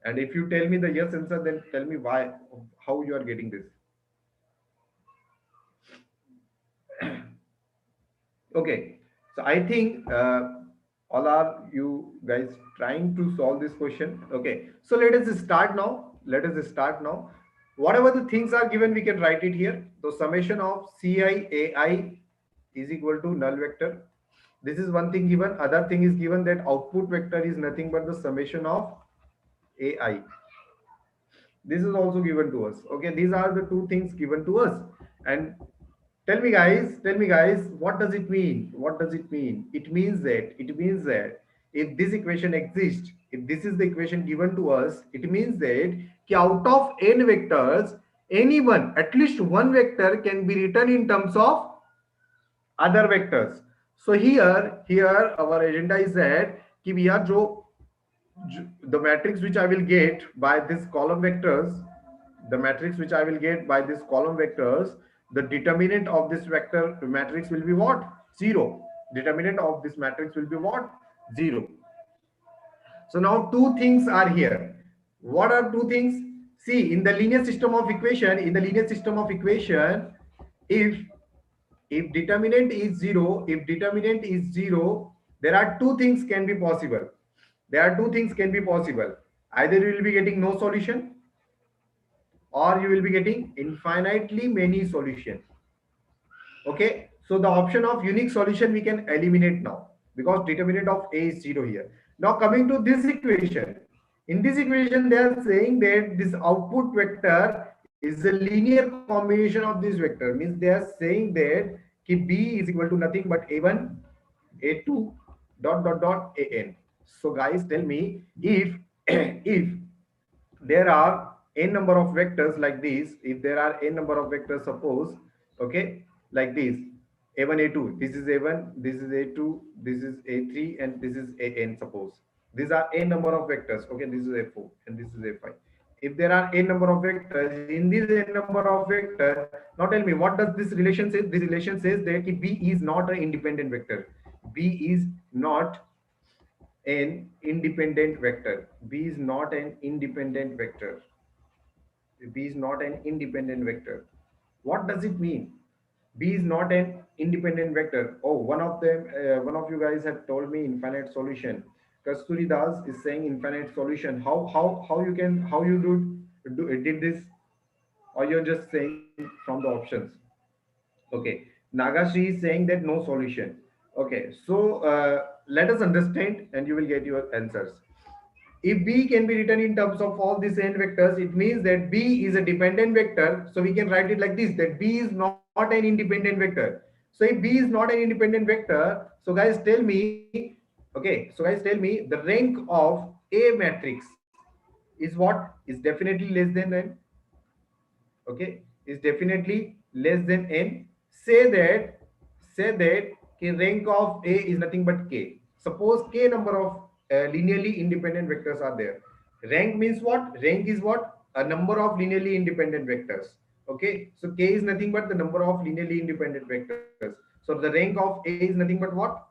And if you tell me the yes answer, then tell me why, how you are getting this. Okay, so I think all are you guys trying to solve this question. Okay, so let us start now. Let us start now. Whatever the things are given, we can write it here. So summation of Ci Ai is equal to null vector. This is one thing given. Other thing is given that output vector is nothing but the summation of Ai. This is also given to us. Okay, these are the two things given to us. And tell me guys, what does it mean? What does it mean? It means that if this equation exists, if this is the equation given to us, it means that out of n vectors, any one, at least one vector can be written in terms of other vectors. So here our agenda is that कि भैया जो the matrix which I will get by this column vectors, the matrix which I will get by this column vectors, the determinant of this vector matrix will be what? Zero. Determinant of this matrix will be what? Zero. So now two things are here. What are two things? See, in the linear system of equation, if determinant is zero, there are two things can be possible. There are two things can be possible. Either you will be getting no solution or you will be getting infinitely many solution. Okay, so the option of unique solution we can eliminate now because determinant of a is zero here. Now coming to this equation, in this equation they are saying that this output vector is a linear combination of this vector, means they are saying that b is equal to nothing but a1 a2 dot dot dot an. So guys, tell me if if there are n number of vectors like this, if there are n number of vectors, suppose, okay, like this, a1 a2, this is a1, this is a2, this is a3, and this is an, suppose these are n number of vectors. Okay, this is a4 and this is a5. If there are n number of vectors, in this n number of vector, now tell me what does this relation say? This relation says that b is not an independent vector. B is not an independent vector. B is not an independent vector. B is not an independent vector. What does it mean? B is not an independent vector. Oh, one of you guys have told me infinite solution. Kasturi Das is saying infinite solution. How you can did this, or you're just saying from the options? Okay, Nagashi is saying that no solution. Okay, so let us understand, and you will get your answers. If B can be written in terms of all these n vectors, it means that B is a dependent vector. So we can write it like this, that B is not an independent vector. So if B is not an independent vector, so guys tell me, okay, so guys tell me the rank of A matrix is what? Is definitely less than n. Okay, is definitely less than n. Say that कि rank of A is nothing but K. Suppose K number of linearly independent vectors are there. Rank means what? Rank is what? A number of linearly independent vectors. Okay, so K is nothing but the number of linearly independent vectors. So the rank of A is nothing but what?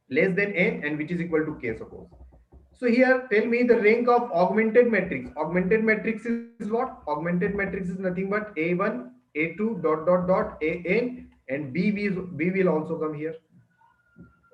Less than N, and which is equal to K, suppose. So here, tell me the rank of augmented matrix. Augmented matrix is what? Augmented matrix is nothing but A1, A2, dot, dot, dot, AN, and B will also come here.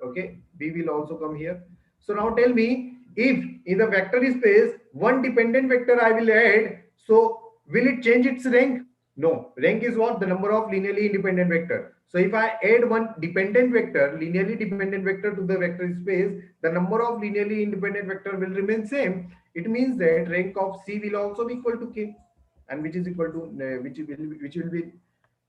Okay, B will also come here. So now tell me, if in the vector space, one dependent vector I will add, so will it change its rank? No. Rank is what? The number of linearly independent vector. So if I add one dependent vector, linearly dependent vector to the vector space, the number of linearly independent vector will remain same. It means that rank of C will also be equal to K, and which is equal to which will be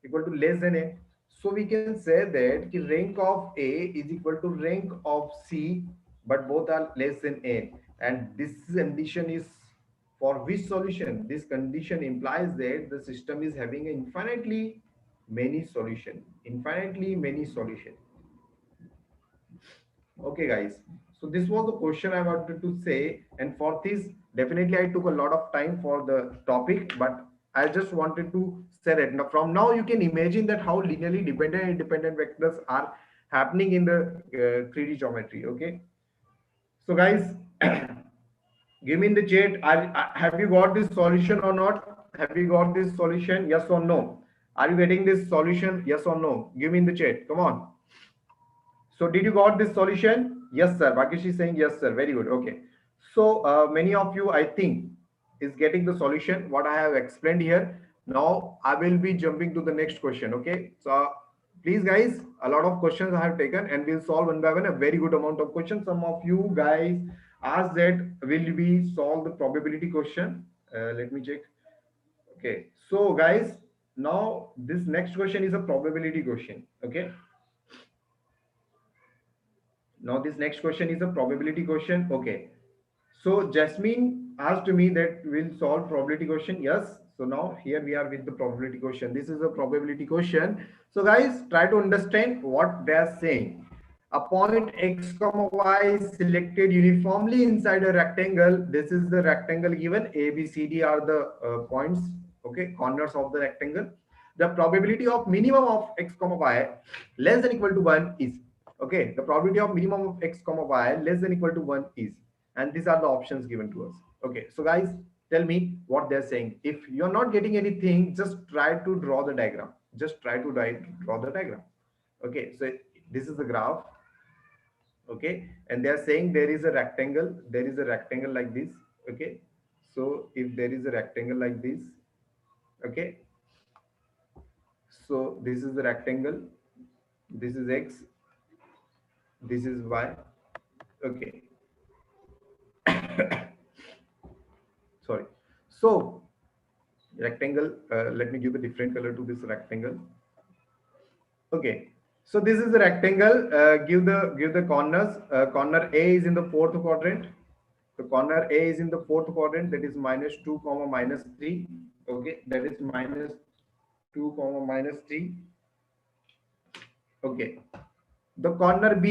equal to less than A. So we can say that ki rank of A is equal to rank of C, but both are less than A. And this condition is for which solution? This condition implies that the system is having infinitely many solution. Infinitely many solution. Okay, guys. So this was the question I wanted to say, and for this, definitely I took a lot of time for the topic, but I just wanted to say that now, from now you can imagine that how linearly dependent and independent vectors are happening in the 3D geometry. Okay. So guys, give me in the chat. Have you got this solution or not? Have you got this solution? Yes or no? Are you getting this solution? Yes or no? Give me in the chat. Come on. So did you got this solution? Yes, sir. Bakish is saying yes, sir. Very good. Okay. So many of you, I think, is getting the solution what I have explained here. Now I will be jumping to the next question. Okay. So please, guys, a lot of questions I have taken, and we'll solve one by one a very good amount of questions. Some of you guys asked that will we solve the probability question? Let me check. Okay. So guys, now this next question is a probability question. Okay. Now this next question is a probability question. Okay. So Jasmine asked me that we'll solve probability question. Yes. So now here we are with the probability question. This is a probability question. So guys, try to understand what they're saying. A point x comma y is selected uniformly inside a rectangle. This is the rectangle given. A, B, C, D are the points. Okay, corners of the rectangle. The probability of minimum of x comma y less than equal to 1 is. Okay, the probability of minimum of x comma y less than equal to 1 is, and these are the options given to us. Okay, so guys, tell me what they're saying. If you're not getting anything, just try to draw the diagram. Just try to draw the diagram. Okay, so this is the graph. Okay, and they're saying there is a rectangle. There is a rectangle like this. Okay, so if there is a rectangle like this, okay, so this is the rectangle. This is x. This is y. Okay. Sorry. So rectangle, let me give a different color to this rectangle. Okay, so this is the rectangle. Give the corners. Corner A is in the fourth quadrant. The corner A is in the fourth quadrant, that is -2 comma -3. Okay, that is -2 comma -3. Okay, the corner B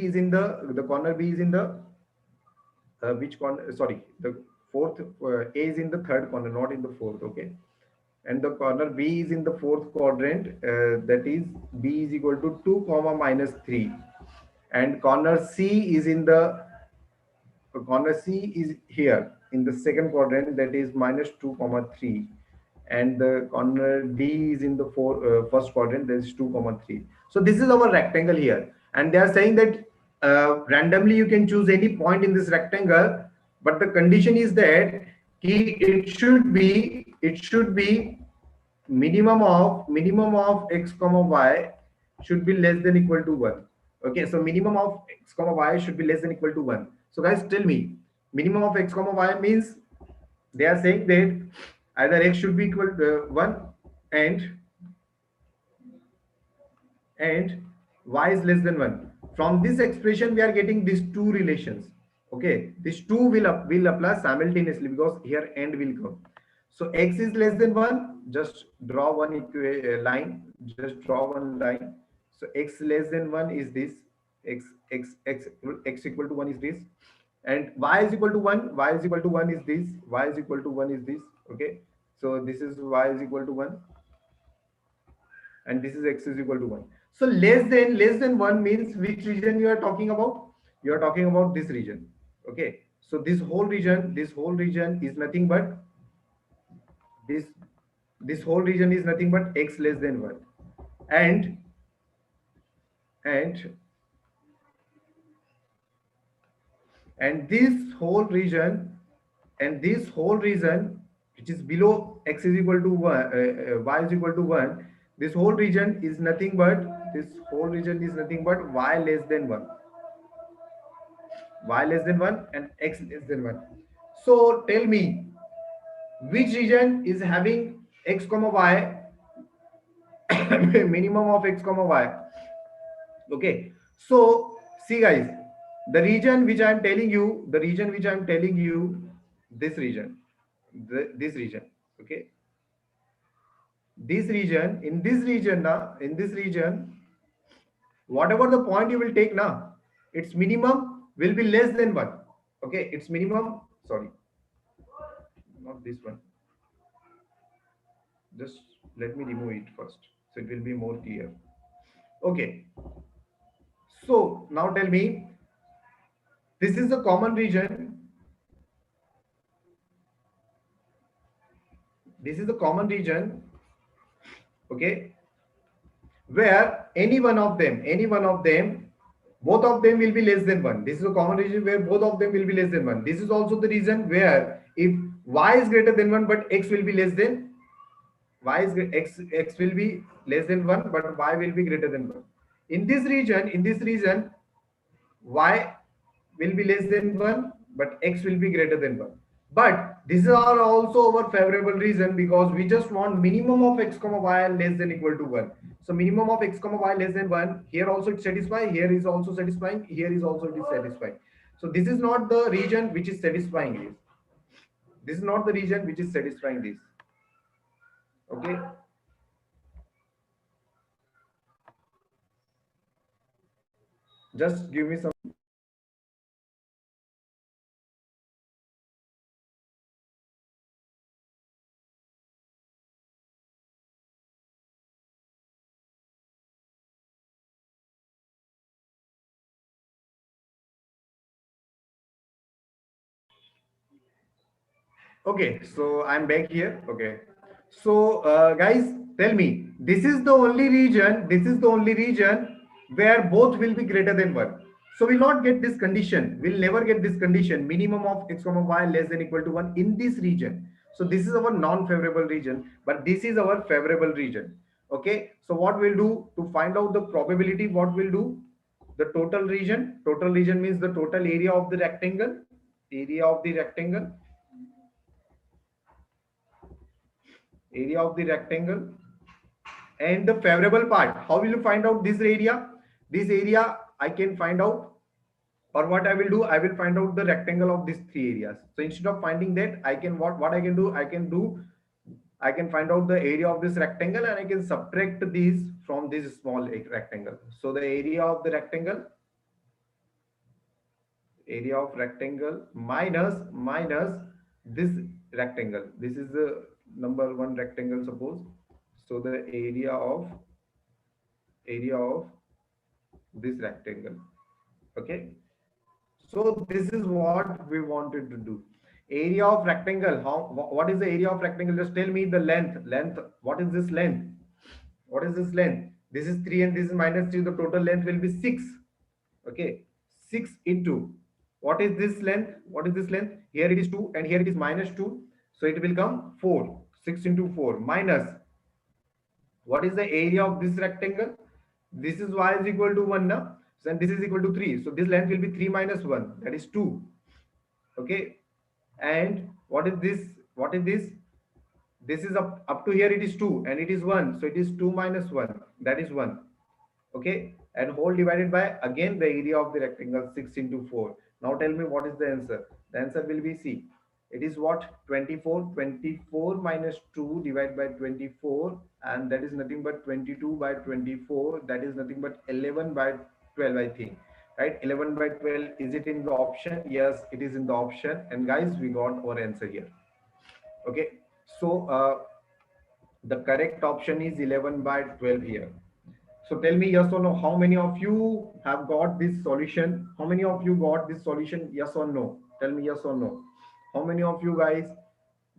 is in the corner B is in the which corner? Sorry, the fourth. A is in the third corner, not in the fourth. Okay, and the corner B is in the fourth quadrant. That is B is equal to 2 comma -3, and corner C is here in the second quadrant, that is -2 comma 3, and the corner D is in the first quadrant, that is 2 comma 3. So this is our rectangle here, and they are saying that randomly you can choose any point in this rectangle, but the condition is that it should be minimum of x comma y should be less than equal to 1. Okay, so minimum of x comma y should be less than equal to 1. So guys, tell me, minimum of x comma y means they are saying that either x should be equal to 1 and y is less than 1. From this expression we are getting these two relations. Okay, these two will apply simultaneously because here and will come. So x is less than 1, just draw one line, just draw one line. So x less than 1 is this, x equal to 1 is this, and y is equal to 1, y is equal to 1 is this, y is equal to 1 is this. Okay, so this is y is equal to 1, and this is x is equal to 1. So less than 1 means which region you are talking about? You are talking about this region. Okay, so this whole region is nothing but this this whole region is nothing but x less than 1, and and and this whole region which is below x is equal to 1, y is equal to 1, this whole region is nothing but y less than 1, y less than 1 and x less than 1. So tell me, which region is having x comma y minimum of x comma y? Okay, so see guys, the region which I'm telling you, this region, this region. Okay, this region, in this region, whatever the point you will take now, its minimum will be less than 1. Okay, its minimum, sorry, not this one, just let me remove it first so it will be more clear. Okay, so now tell me, this is the common region, this is the common region, okay, where any one of them, both of them will be less than 1. This is a common region where both of them will be less than 1. This is also the reason where if y is greater than 1 but x will be less than, x will be less than 1 but y will be greater than 1. In this region y will be less than 1 but x will be greater than 1. But these are also our favorable reason because we just want minimum of x comma y less than equal to 1. So minimum of x comma y less than 1, here also it's satisfying, here is also satisfying, here is also it is satisfying. So this is not the region which is satisfying this. This is not the region which is satisfying this. Okay, just give me some. Okay, so I'm back here. Okay, so guys, tell me, this is the only region where both will be greater than 1. So we'll not get this condition. We'll never get this condition. Minimum of x comma y less than equal to 1 in this region. So this is our non-favorable region, but this is our favorable region. Okay, so what we'll do to find out the probability? What we'll do? The total region. Total region means the total area of the rectangle. Area of the rectangle area of the rectangle and the favorable part. How will you find out this area I can find out, or what I will do, I will find out the rectangle of these three areas. So instead of finding that, I can what I can do, I can find out the area of this rectangle and I can subtract these from this small rectangle. So the area of rectangle minus this rectangle. This is the number one rectangle, suppose. So the area of this rectangle. Okay, so this is what we wanted to do. Area of rectangle, how, what is the area of rectangle? Just tell me the length. What is this length? What is this length? This is 3 and this is minus 3. The total length will be 6. Okay, 6 into, what is this length? Here it is 2 and here it is minus 2, so it will come 4. 6 into 4 minus, what is the area of this rectangle? This is y is equal to 1 now, and this is equal to 3, so this length will be 3 minus 1, that is 2. Okay, and what is this? This is up to here, it is 2 and it is 1, so it is 2 minus 1, that is 1. Okay, and whole divided by again the area of the rectangle, 6 into 4. Now tell me what is the answer. The answer will be C. It is what? 24. 24 minus 2 divided by 24, and that is nothing but 22 by 24. That is nothing but 11 by 12, I think. Right? 11 by 12. Is it in the option? Yes, it is in the option. And guys, we got our answer here. Okay. So the correct option is 11 by 12 here. So tell me yes or no. How many of you have got this solution? How many of you got this solution? Yes or no? Tell me yes or no. How many of you guys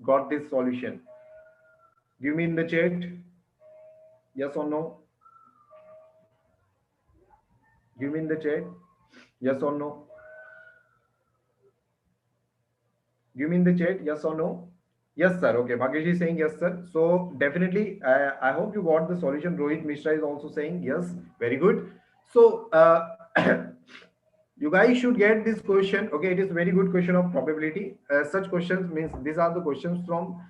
got this solution? Give me in the chat. Yes or no? Give me in the chat. Yes or no? Give me in the chat. Yes or no? Yes, sir. Okay. Bhagesh is saying yes, sir. So definitely, I hope you got the solution. Rohit Mishra is also saying yes. Very good. So you guys should get this question. Okay, it is a very good question of probability. Such questions means these are the questions from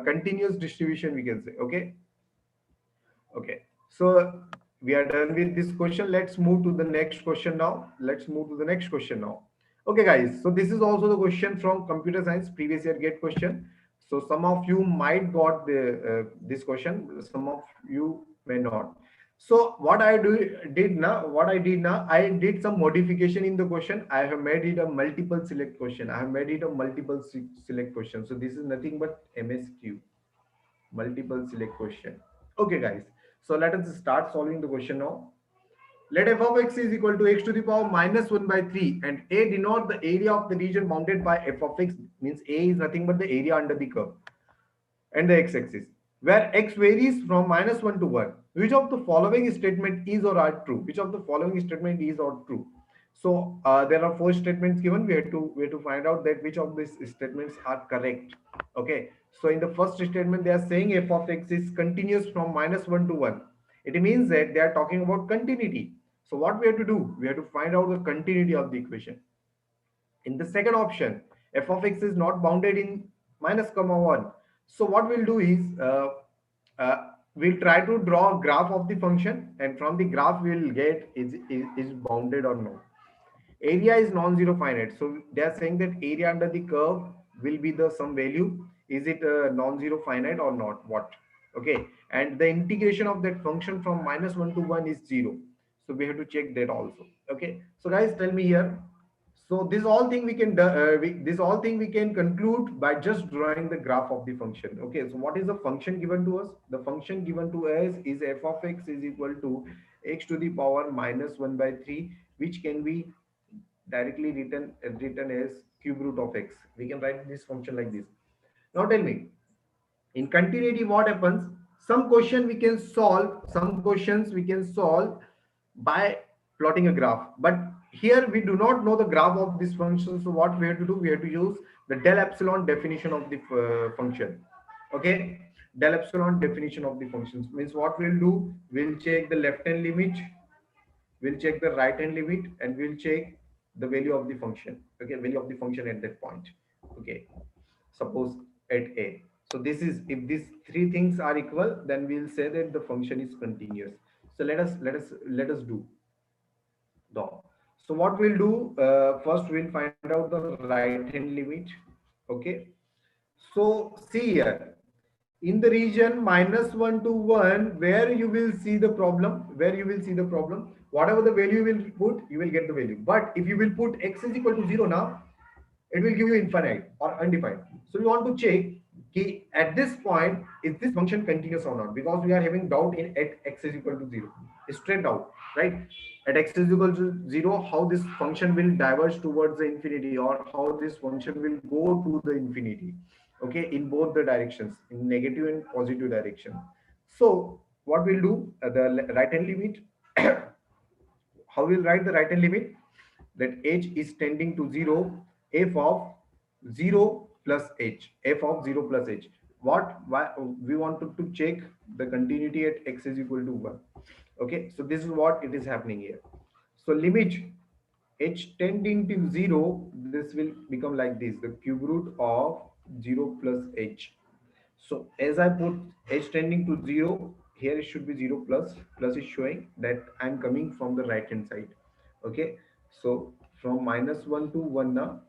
continuous distribution, we can say. Okay. Okay, so we are done with this question. Let's move to the next question now. Let's move to the next question now. Okay, guys. So this is also the question from computer science previous year gate question. So some of you might got the this question. Some of you may not. So what I did now, I did some modification in the question. I have made it a multiple select question. I have made it a multiple select question. So this is nothing but MSQ, multiple select question. Okay, guys. So let us start solving the question now. Let f of x is equal to x to the power minus 1 by 3 and A denote the area of the region bounded by f of x, means A is nothing but the area under the curve, and the x-axis, where x varies from minus 1 to 1. Which of the following statement is or are true? Which of the following statement is or true? So there are four statements given. We have to find out that which of these statements are correct. Okay. So in the first statement, they are saying f of x is continuous from minus 1 to 1. It means that they are talking about continuity. So what we have to do? We have to find out the continuity of the equation. In the second option, f of x is not bounded in minus comma 1. So what we'll do is we'll try to draw a graph of the function, and from the graph we'll get is bounded or not. Area is non-zero finite, so they are saying that area under the curve will be the some value. Is it non-zero finite or not? What? Okay, and the integration of that function from minus 1 to 1 is 0, so we have to check that also. Okay, so guys, tell me here. So this all thing we can this all thing we can conclude by just drawing the graph of the function. Okay, so what is the function given to us? The function given to us is f of x is equal to x to the power minus 1 by 3, which can be directly written as cube root of x. We can write this function like this. Now tell me, in continuity what happens? Some question we can solve, some questions we can solve by plotting a graph, but here we do not know the graph of this function. So what we have to do? We have to use the del epsilon definition of the function. Okay, del epsilon definition of the functions means what we'll do, we'll check the left hand limit, we'll check the right hand limit, and we'll check the value of the function. Okay, value of the function at that point. Okay, suppose at a. So this is, if these three things are equal, then we'll say that the function is continuous. So let us do now. So what we'll do, first we'll find out the right hand limit. Okay, so see here, in the region minus 1 to 1, where you will see the problem, whatever the value you will put, you will get the value. But if you will put x is equal to 0 now, it will give you infinite or undefined. So we want to check at this point, is this function continuous or not, because we are having doubt in at x is equal to 0. Straight out, right? At x is equal to 0, how this function will diverge towards the infinity, or how this function will go to the infinity. Okay, in both the directions, in negative and positive direction. So what we'll do, the right hand limit, how we'll write the right hand limit, that h is tending to 0, f of 0 plus h, f of 0 plus h. What? Why we wanted to check the continuity at x is equal to 1. Okay, so this is what it is happening here. So limit h tending to 0, this will become like this, the cube root of 0 plus h. So as I put h tending to 0, here it should be 0 plus, plus is showing that I'm coming from the right hand side. Okay, so from minus 1 to 1 now,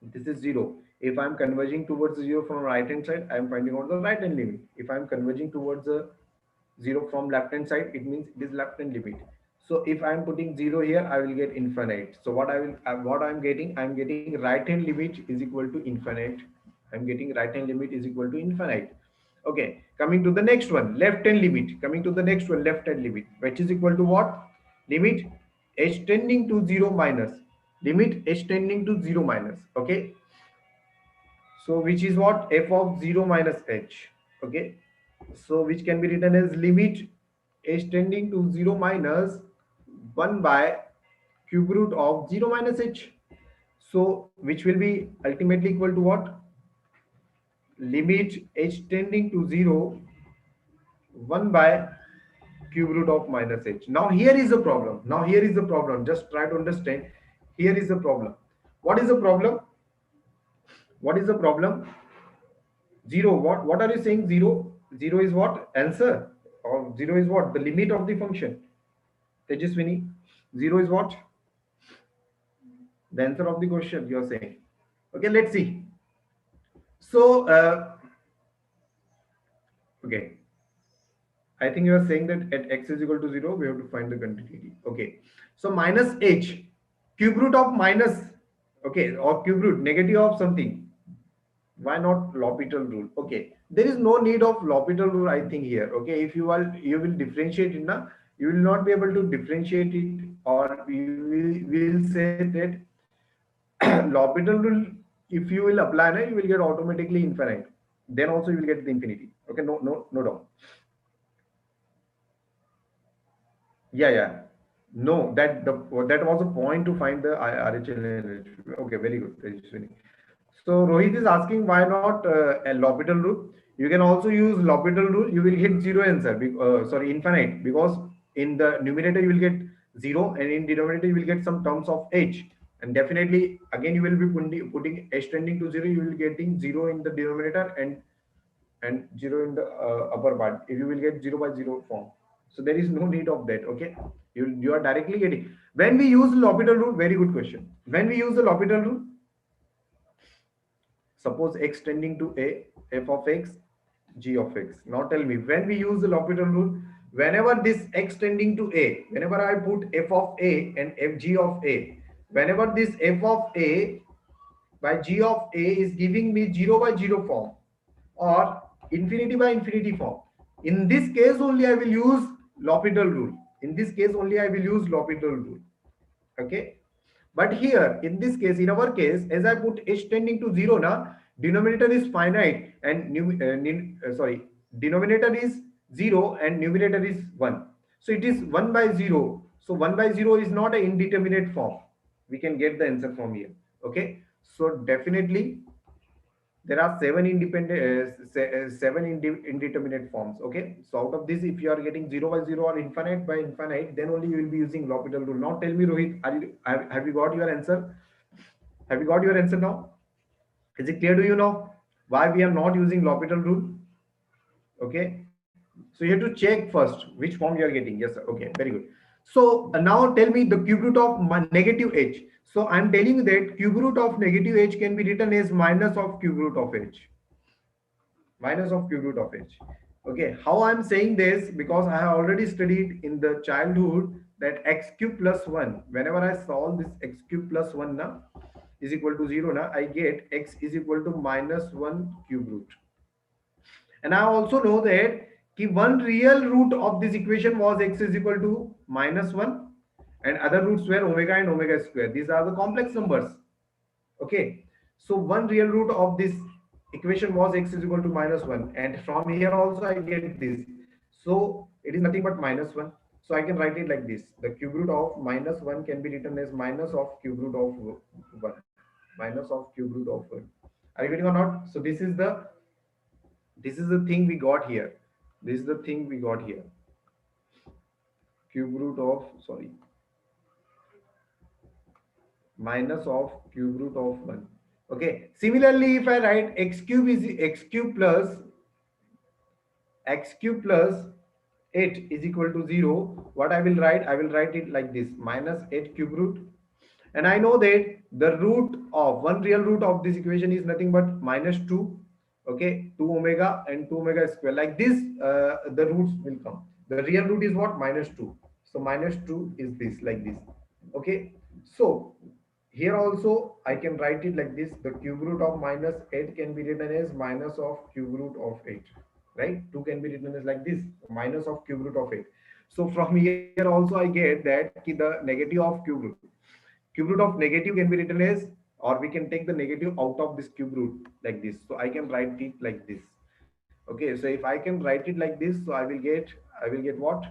this is 0. If I'm converging towards 0 from right hand side, I'm finding out the right hand limit. If I'm converging towards the 0 from left hand side, it means it is left hand limit. So if I'm putting 0 here, I will get infinite. So what I'm getting right hand limit is equal to infinite. I'm getting right hand limit is equal to infinite. Okay, coming to the next one, left hand limit. Coming to the next one, left hand limit, which is equal to what? Limit h tending to 0 minus. Limit h tending to 0 minus. Okay, so which is what? F of 0 minus h. Okay, so which can be written as limit h tending to 0 minus 1 by cube root of 0 minus h. So which will be ultimately equal to what? Limit h tending to 0 1 by cube root of minus h. Now here is the problem. Now here is the problem. Just try to understand. Here is the problem. What is the problem? What is the problem? 0. What are you saying? 0. 0 is what? Answer. Or 0 is what? The limit of the function. Tejaswini. 0 is what? The answer of the question you are saying. Okay, let's see. So, okay. I think you are saying that at x is equal to 0, we have to find the continuity. Okay. So minus h, cube root of minus, okay, or cube root, negative of something. Why not L'Hopital rule? Okay. There is no need of L'Hopital rule, I think here. Okay. If you will differentiate it, na, you will not be able to differentiate it, or you will say that L'Hopital rule, if you will apply, na, you will get automatically infinite. Then also you will get the infinity. Okay. No doubt. Yeah. No, that was a point to find the RHL and LHP. Okay, very good. Tejaswini. So Rohit is asking why not a L'Hopital rule. You can also use L'Hopital rule. You will get zero answer. Sorry, infinite, because in the numerator you will get zero, and in denominator you will get some terms of h. And definitely again you will be putting h tending to zero. You will getting zero in the denominator and zero in the upper part. If you will get 0 by 0 form, so there is no need of that. Okay, you are directly getting. When we use L'Hopital rule, very good question. When we use the L'Hopital rule, suppose x tending to a, f of x, g of x. Now tell me, when we use the L'Hopital rule, whenever this x tending to a, whenever I put f of a and f g of a, whenever this f of a by g of a is giving me 0 by 0 form, or infinity by infinity form, in this case only I will use L'Hopital rule. In this case only I will use L'Hopital rule. Okay, but here in this case, in our case, as I put h tending to 0, na, denominator is finite and denominator is 0 and numerator is 1. So it is 1 by 0. So 1 by 0 is not an indeterminate form. We can get the answer from here. Okay, so definitely there are seven indeterminate forms. Okay, so out of this, if you are getting 0 by 0 or infinite by infinite, then only you will be using L'Hopital rule. Now tell me, Rohit, have you got your answer? Have you got your answer now? Is it clear to you now why we are not using L'Hopital rule? Okay, so you have to check first which form you are getting. Yes, sir. Okay, very good. So now tell me the cube root of negative h. So I'm telling you that cube root of negative h can be written as minus of cube root of h. Minus of cube root of h. Okay, how I'm saying this, because I have already studied in the childhood that x cube plus 1, whenever I solve this x cube plus 1 na, is equal to 0 na, I get x is equal to minus 1 cube root. And I also know that one real root of this equation was x is equal to minus 1, and other roots were omega and omega square. These are the complex numbers. Okay, so one real root of this equation was x is equal to minus 1, and from here also I get this. So it is nothing but minus 1. So I can write it like this: the cube root of minus 1 can be written as minus of cube root of 1. Minus of cube root of 1. Are you getting or not? So this is the thing we got here. This is the thing we got here. Cube root of, sorry, minus of cube root of 1. Okay, similarly, if I write x cube is x cube plus 8 is equal to 0, what I will write? I will write it like this: minus 8 cube root And I know that the root of one real root of this equation is nothing but minus 2. Okay, 2 omega and 2 omega square. Like this, the roots will come. The real root is what? Minus 2. So minus 2 is this, like this. Okay, so here also I can write it like this. The cube root of minus 8 can be written as minus of cube root of 8. Right? 2 can be written as like this, minus of cube root of 8. So from here also I get that the negative of cube root. Cube root of negative can be written as, or we can take the negative out of this cube root like this. So I can write it like this. Okay, so if I can write it like this, so I will get what?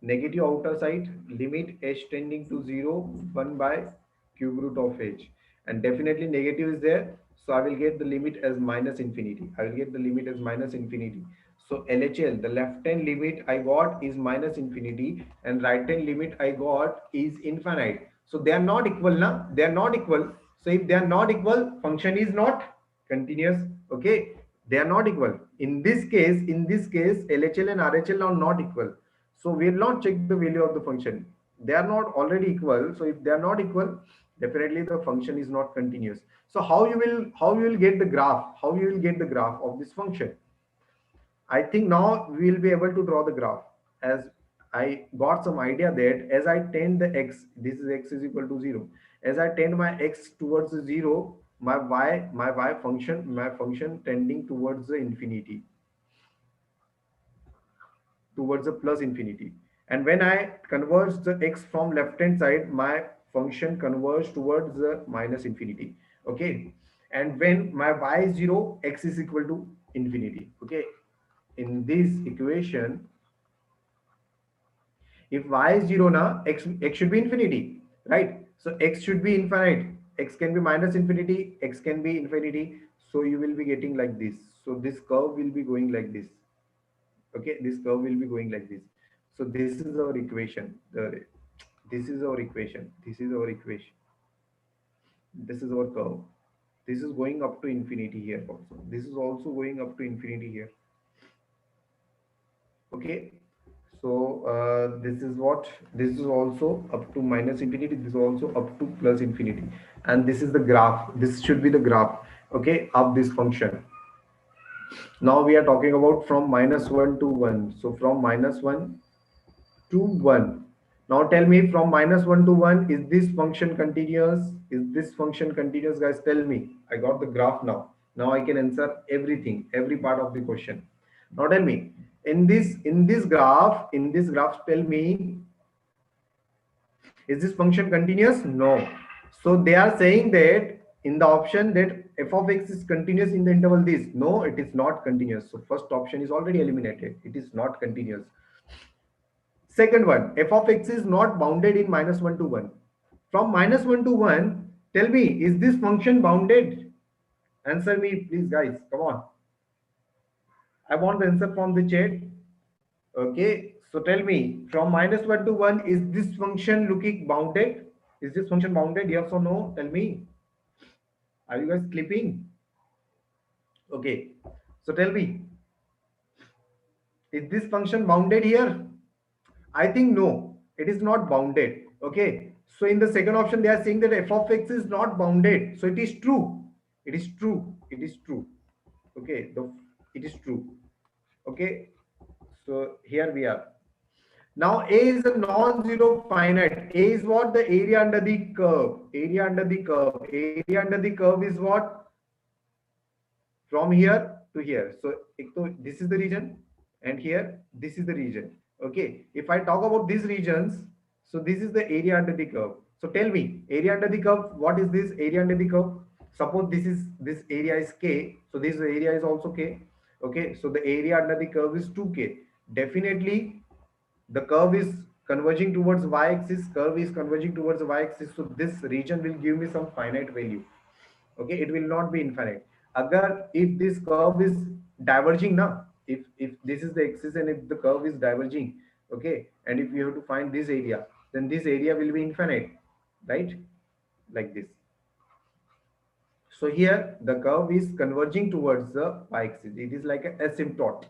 Negative outer side, limit h tending to 0, 1 by cube root of h, and definitely negative is there, so I will get the limit as minus infinity. I will get the limit as minus infinity. So LHL, the left hand limit I got is minus infinity, and right hand limit I got is infinite. So they are not equal now, they are not equal. So if they are not equal, function is not continuous. Okay, they are not equal. In this case LHL and RHL are not equal, so we will not check the value of the function. They are not already equal. So if they are not equal, definitely the function is not continuous. So how you will get the graph? How you will get the graph of this function? I think now we will be able to draw the graph, as I got some idea that as I tend the x, this is x is equal to 0. As I tend my x towards the 0, my function tending towards the infinity, towards the plus infinity. And when I converge the x from left hand side, my function converge towards the minus infinity. Okay, and when my y is 0, x is equal to infinity. Okay, in this equation, if y is 0 now, x should be infinity, right? So x should be infinite. X can be minus infinity, x can be infinity. So you will be getting like this. So this curve will be going like this. Okay, this curve will be going like this. So this is our equation. This is our equation. This is our equation. This is our curve. This is going up to infinity here also. This is also going up to infinity here. Okay, so this is what, this is also up to minus infinity, this is also up to plus infinity, and this is the graph. This should be the graph, okay, of this function. Now we are talking about from minus 1 to 1. So from minus 1 to 1. Now tell me, from minus 1 to 1, is this function continuous? Is this function continuous, guys? Tell me. I got the graph now. Now I can answer everything, every part of the question. Now tell me, in this graph, tell me, is this function continuous? No. So they are saying that in the option that f of x is continuous in the interval this. No, it is not continuous. So first option is already eliminated. It is not continuous. Second one, f of x is not bounded in minus 1 to 1. From minus 1 to 1, tell me, is this function bounded? Answer me, please, guys. Come on. I want the answer from the chat. Okay, so tell me, from minus 1 to 1, is this function looking bounded? Is this function bounded? Yes or no? Tell me. Are you guys clipping? Okay, so tell me, is this function bounded here? I think no, it is not bounded. Okay, so in the second option, they are saying that f of x is not bounded. So it is true. It is true. It is true. Okay, it is true. Okay, so here we are. Now A is a non-zero finite. A is what? The area under the curve. Area under the curve. Area under the curve is what? From here to here. So this is the region, and here this is the region. Okay, if I talk about these regions, so this is the area under the curve. So tell me, area under the curve, what is this area under the curve? Suppose this area is k, so this area is also k. Okay, so the area under the curve is 2k. Definitely the curve is converging towards y-axis, curve is converging towards the y-axis, so this region will give me some finite value. Okay, it will not be infinite. Agar if this curve is diverging now, if this is the axis and if the curve is diverging, okay, and if you have to find this area, then this area will be infinite, right? Like this. So here the curve is converging towards the y-axis. It is like an asymptote.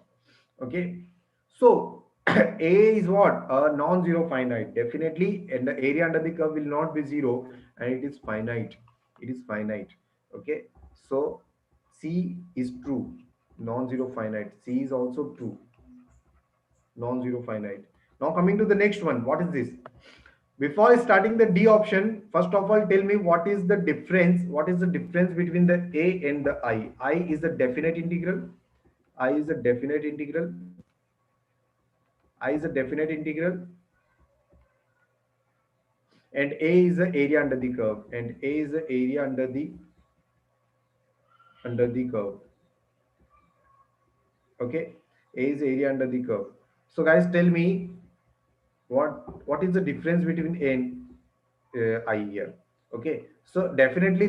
Okay, so A is what? A non-zero finite, definitely, and the area under the curve will not be zero, and it is finite. It is finite. Okay, so C is true, non-zero finite. C is also true, non-zero finite. Now coming to the next one, what is this? Before starting the D option, first of all, tell me what is the difference? What is the difference between the A and the I? I is a definite integral. I is a definite integral. I is a definite integral, and A is the area under the curve, and A is the area under the curve. Okay, A is area under the curve. So guys, tell me what is the difference between A and I here. Okay, so definitely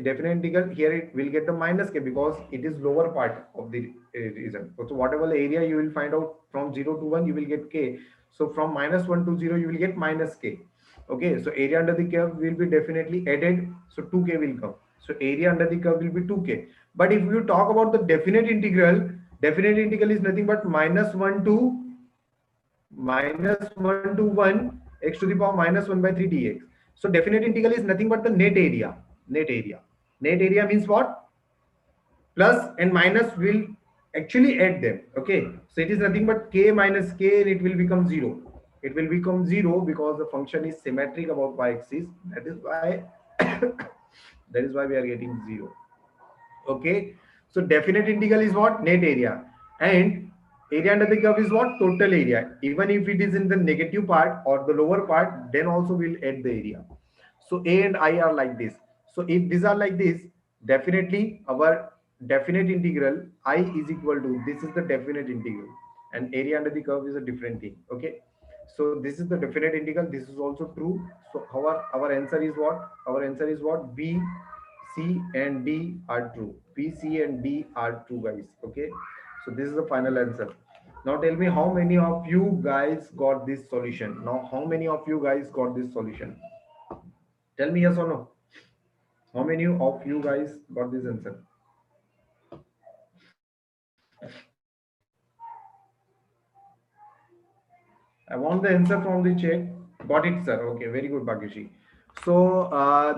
definite integral here, it will get the minus k because it is lower part of the region. So whatever the area you will find out from 0 to 1, you will get k. So from -1 to 0, you will get minus k. Okay, so area under the curve will be definitely added, so 2k will come. So area under the curve will be 2k. But if you talk about the definite integral is nothing but -1 to 1 x to the power -1 by 3 dx. So definite integral is nothing but the net area. Net area. Net area means what? Plus and minus will actually add them. Okay. So it is nothing but k minus k, and it will become 0. It will become 0 because the function is symmetric about y-axis. That is why that is why we are getting 0. Okay, so definite integral is what? Net area. And area under the curve is what? Total area. Even if it is in the negative part or the lower part, then also we'll add the area. So A and I are like this. So if these are like this, definitely our definite integral I is equal to, this is the definite integral, and area under the curve is a different thing. Okay, so this is the definite integral, this is also true. So our answer is what? Our answer is what? B, C and D are true. B, C and D are true, guys. Okay, so this is the final answer. Now tell me how many of you guys got this solution. Now how many of you guys got this solution? Tell me yes or no. How many of you guys got this answer? I want the answer from the chat. Got it, sir. Okay, very good, Bhagyashree. So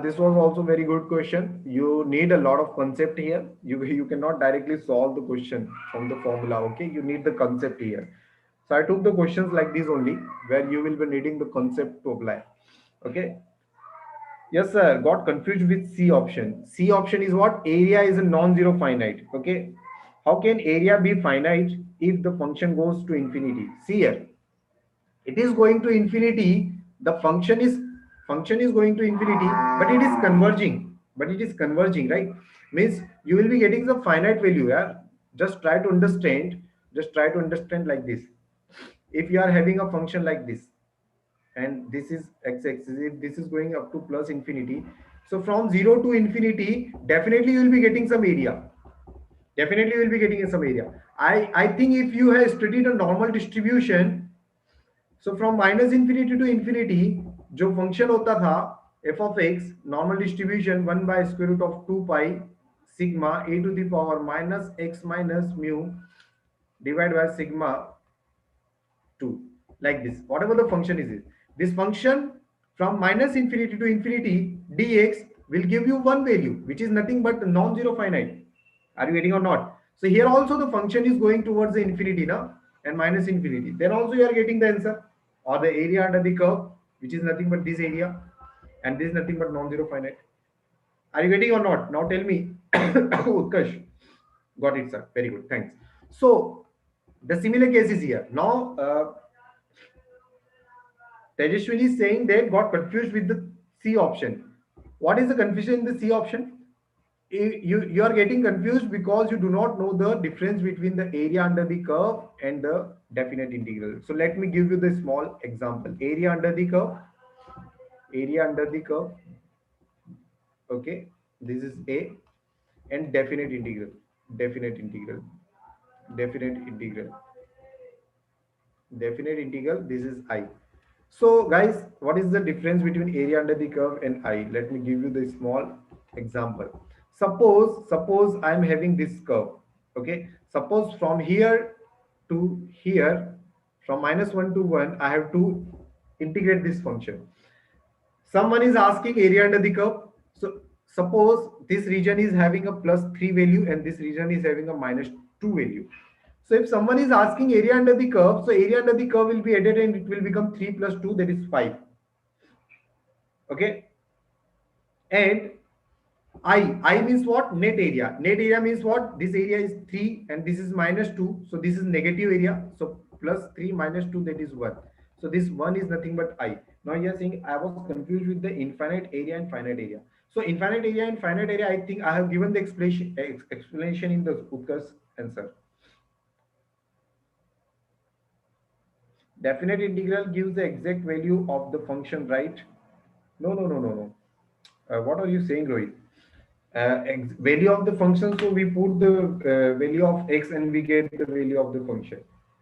this was also very good question. You need a lot of concept here. You cannot directly solve the question from the formula. Okay, you need the concept here. So I took the questions like this only, where you will be needing the concept to apply. Okay. Yes, sir. Got confused with C option. C option is what? Area is a non-zero finite. Okay. How can area be finite if the function goes to infinity? See here, it is going to infinity. The function is going to infinity, but it is converging. But it is converging, right? Means you will be getting the finite value. Yeah. Just try to understand. Just try to understand like this. If you are having a function like this, and this is x-axis, if this is going up to plus infinity, so from 0 to infinity, definitely you will be getting some area. Definitely you will be getting some area. I think if you have studied a normal distribution, so from minus infinity to infinity, जो function होता था f of x, normal distribution 1 by square root of 2 pi sigma a to the power minus x minus mu divided by sigma 2, like this. Whatever the function is, this function from minus infinity to infinity dx will give you one value, which is nothing but non-zero finite. Are you getting or not? So here also the function is going towards the infinity now, and minus infinity. Then also you are getting the answer, or the area under the curve, which is nothing but this area, and this is nothing but non-zero finite. Are you getting or not? Now tell me. Utkarsh. Got it, sir. Very good. Thanks. So the similar case is here. Now Tejaswini is saying they got confused with the C option. What is the confusion in the C option? You are getting confused because you do not know the difference between the area under the curve and the definite integral. So let me give you the small example. Area under the curve. Area under the curve. Okay. This is A, and definite integral. Definite integral. Definite integral. Definite integral, this is I. So guys, what is the difference between area under the curve and I? Let me give you the small example. Suppose I'm having this curve. Okay, suppose from here to here From -1 to 1, I have to integrate this function. Someone is asking area under the curve. So suppose this region is having a +3 value and this region is having a -2 value. So if someone is asking area under the curve, so area under the curve will be added and it will become 3 plus 2, that is 5. Okay. And I means what? Net area. Net area means what? This area is 3 and this is -2. So this is negative area. So +3 -2, that is 1. So this 1 is nothing but I. Now you are saying I was confused with the infinite area and finite area. So infinite area and finite area, I think I have given the explanation in the Utkar's answer. Definite integral gives the exact value of the function, right? No, no, no, no, no. What are you saying, Rohit? Value of the function, so we put the value of x and we get the value of the function.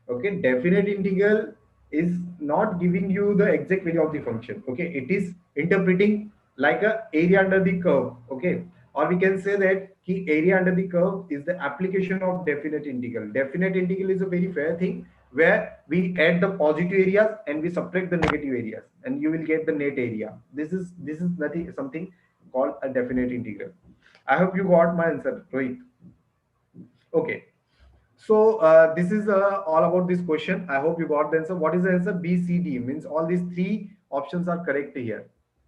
Okay, definite integral is not giving you the exact value of the function. Okay, it is interpreting like a area under the curve. Okay, or we can say that key area under the curve is the application of definite integral. Definite integral is a very fair thing where we add the positive areas and we subtract the negative areas and you will get the net area. This is nothing, something called a definite integral. I hope you got my answer, Rohit. Okay. So this is all about this question. I hope you got the answer. What is the answer? B, C, D. Means all these three options are correct here.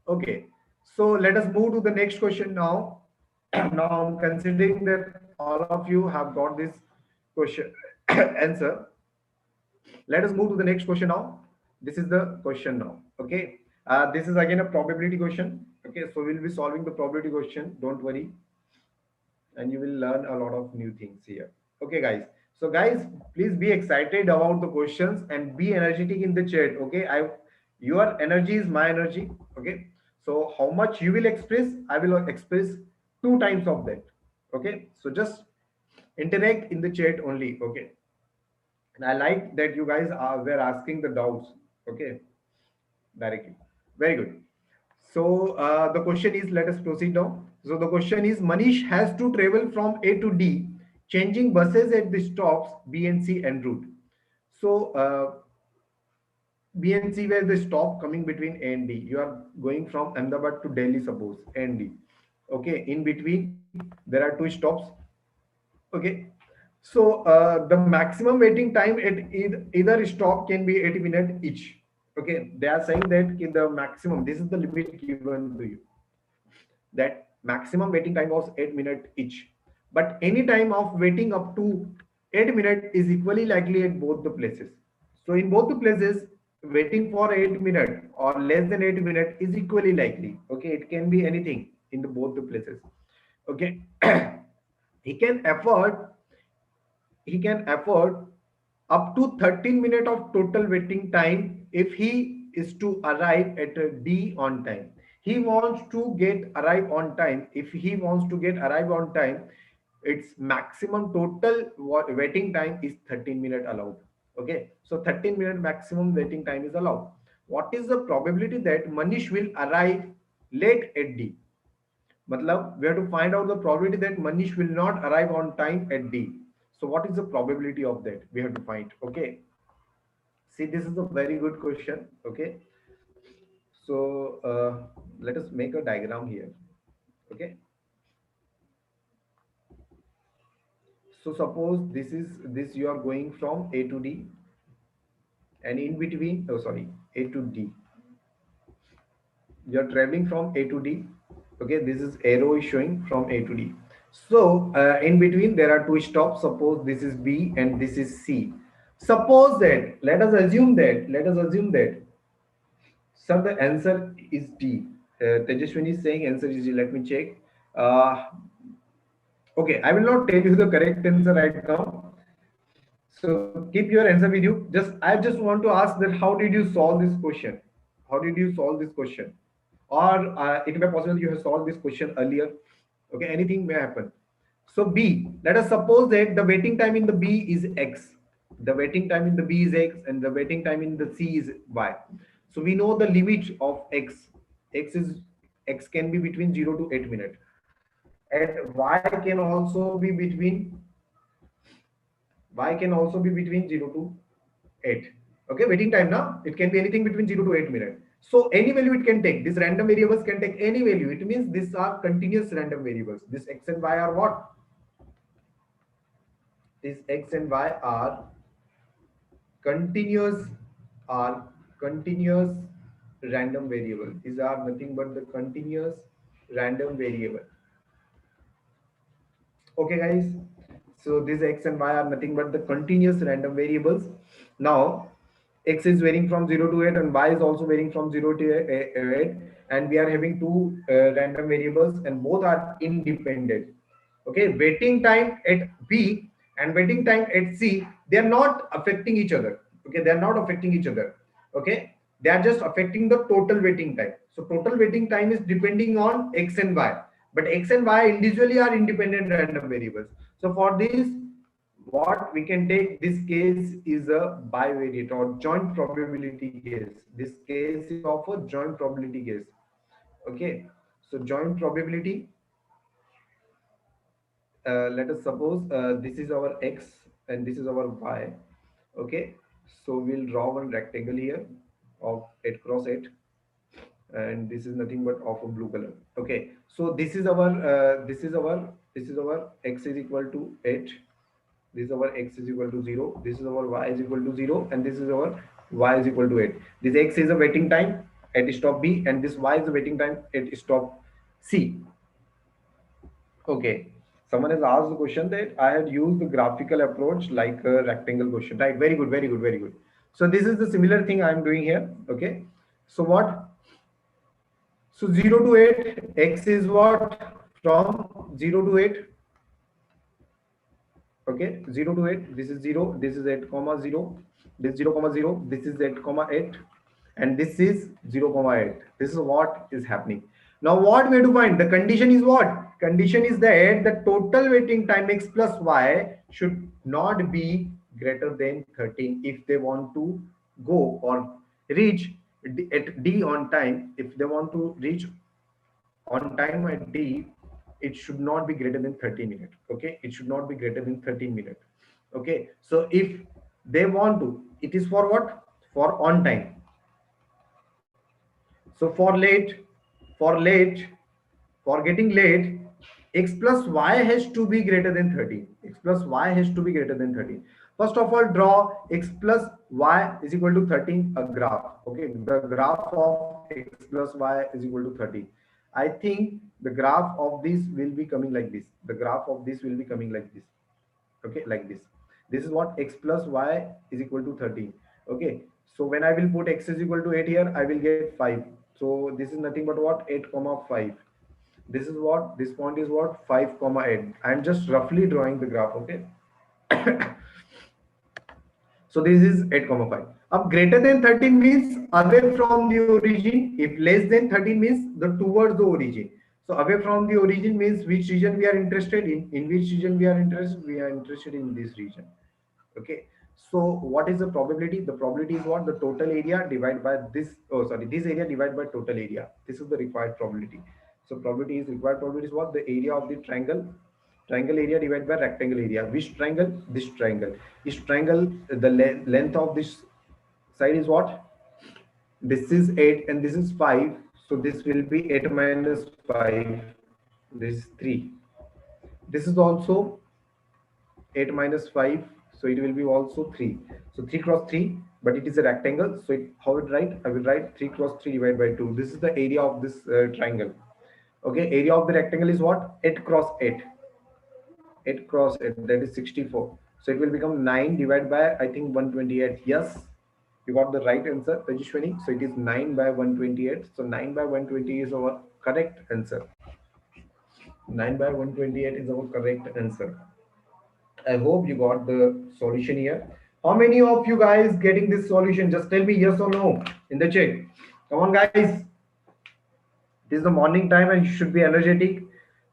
Okay. So let us move to the next question now. Now I'm considering that all of you have got this question answer. Let us move to the next question now. This is the question now. Okay. This is again a probability question. Okay. So we'll be solving the probability question. Don't worry, and you will learn a lot of new things here. Okay, guys. So, guys, please be excited about the questions and be energetic in the chat. Okay, your energy is my energy. Okay, so how much you will express, I will express 2 times of that. Okay, so just interact in the chat only. Okay, and I like that you guys were asking the doubts. Okay, directly. Very good. So the question is, let us proceed now. So the question is, Manish has to travel from A to D, changing buses at the stops B and C en route. So B and C were the stop coming between A and D. You are going from Ahmedabad to Delhi, suppose, A and D. Okay, in between there are 2 stops. Okay, so the maximum waiting time at either stop can be 80 minutes each. Okay, they are saying that the maximum, this is the limit given to you, that maximum waiting time was 8 minutes each. But any time of waiting up to 8 minutes is equally likely at both the places. So in both the places, waiting for 8 minutes or less than 8 minutes is equally likely. Okay, it can be anything in the both the places. Okay, he can afford he can afford up to 13 minutes of total waiting time if he is to arrive at a D on time. He wants to get arrive on time. If he wants to get arrive on time, its maximum total waiting time is 13 minutes allowed. Okay, so 13-minute maximum waiting time is allowed. What is the probability that Manish will arrive late at D? Matlab, we have to find out the probability that Manish will not arrive on time at D. So what is the probability of that? We have to find. Okay. See, this is a very good question. Okay. So let us make a diagram here. Okay. So suppose this you are going from A to D, and in between, oh sorry, A to D. You are traveling from A to D. Okay, this is arrow is showing from A to D. So in between there are 2 stops. Suppose this is B and this is C. Suppose that, let us assume that, sir, the answer is D. Tejaswini is saying answer is D. Let me check. Okay, I will not tell you the correct answer right now. So keep your answer with you. I just want to ask that how did you solve this question? How did you solve this question? Or it may be possible you have solved this question earlier. Okay, anything may happen. So B, let us suppose that the waiting time in the B is X. The waiting time in the B is X and the waiting time in the C is Y. So we know the limit of X. X can be between 0 to 8 minutes. And Y can also be between 0 to 8. Okay, waiting time now, it can be anything between 0 to 8 minutes. So any value it can take. These random variables can take any value. It means these are continuous random variables. This x and y are what? These x and y continuous are continuous random variable. These are nothing but the continuous random variable. Okay, guys. So these x and y are nothing but the continuous random variables. Now, x is varying from 0 to 8 and y is also varying from 0 to 8, and we are having two random variables and both are independent. Okay, waiting time at b and waiting time at c, they are not affecting each other. Okay, they are not affecting each other. Okay, they are just affecting the total waiting time. So total waiting time is depending on x and y, but x and y individually are independent random variables. So for this, what we can take, this case is a bivariate or joint probability case. This case is of a joint probability case. Okay, so joint probability, let us suppose this is our x and this is our y. Okay, so we'll draw one rectangle here of 8 cross 8, and this is nothing but of a blue color. Okay, so this is our x is equal to 8, this is our x is equal to 0, this is our y is equal to 0, and this is our y is equal to 8. This x is a waiting time at stop b and this y is a waiting time at stop c. Okay, someone has asked the question that I had used the graphical approach like a rectangle question, right? Very good, very good, very good. So this is the similar thing I'm doing here. Okay, so what? So 0 to 8, x is what? From 0 to 8. Okay, 0 to 8, this is 0, this is 8 comma 0, this 0 comma 0, this is 8 comma 8, and this is 0 comma 8. This is what is happening. Now what we have to find? The condition is what? Condition is that the total waiting time x plus y should not be greater than 13 if they want to go or reach at d on time. If they want to reach on time at d, it should not be greater than 30 minutes. Okay, it should not be greater than 13 minutes. Okay, so if they want to, it is for what? For on time. So for getting late, x plus y has to be greater than 30. X plus y has to be greater than 30. First of all, draw x plus y is equal to 13, a graph. Okay, the graph of x plus y is equal to 30. I think the graph of this will be coming like this. The graph of this will be coming like this. Okay, like this. This is what x plus y is equal to 13. Okay, so when I will put x is equal to 8 here, I will get 5. So this is nothing but what? 8 comma 5. This is what? This point is what? 5 comma 8. I am just roughly drawing the graph. Okay. So this is 8 comma 5. Up greater than 13 means away from the origin. If less than 13 means the towards the origin. So away from the origin means which region we are interested in. In which region we are interested? We are interested in this region. Okay, so what is the probability? The probability is what? The total area divided by this, oh sorry, this area divided by total area. This is the required probability. So probability is required probability is what? The area of the triangle area divided by rectangle area. Which triangle? This triangle. This triangle, the length of this side is what? This is 8 and this is 5, so this will be 8 minus 5. This is 3. This is also 8 minus 5, so it will be also 3. So 3 cross 3, but it is a rectangle, so how would write? I will write 3 cross 3 divided by 2. This is the area of this triangle. Okay, area of the rectangle is what? 8 cross 8. 8 cross 8, that is 64. So it will become 9 divided by, I think, 128. Yes, you got the right answer, Rajeshwani. So it is 9 by 128. So 9 by 120 is our correct answer. 9 by 128 is our correct answer. I hope you got the solution here. How many of you guys getting this solution? Just tell me yes or no in the chat. Come on, guys. This is the morning time and you should be energetic.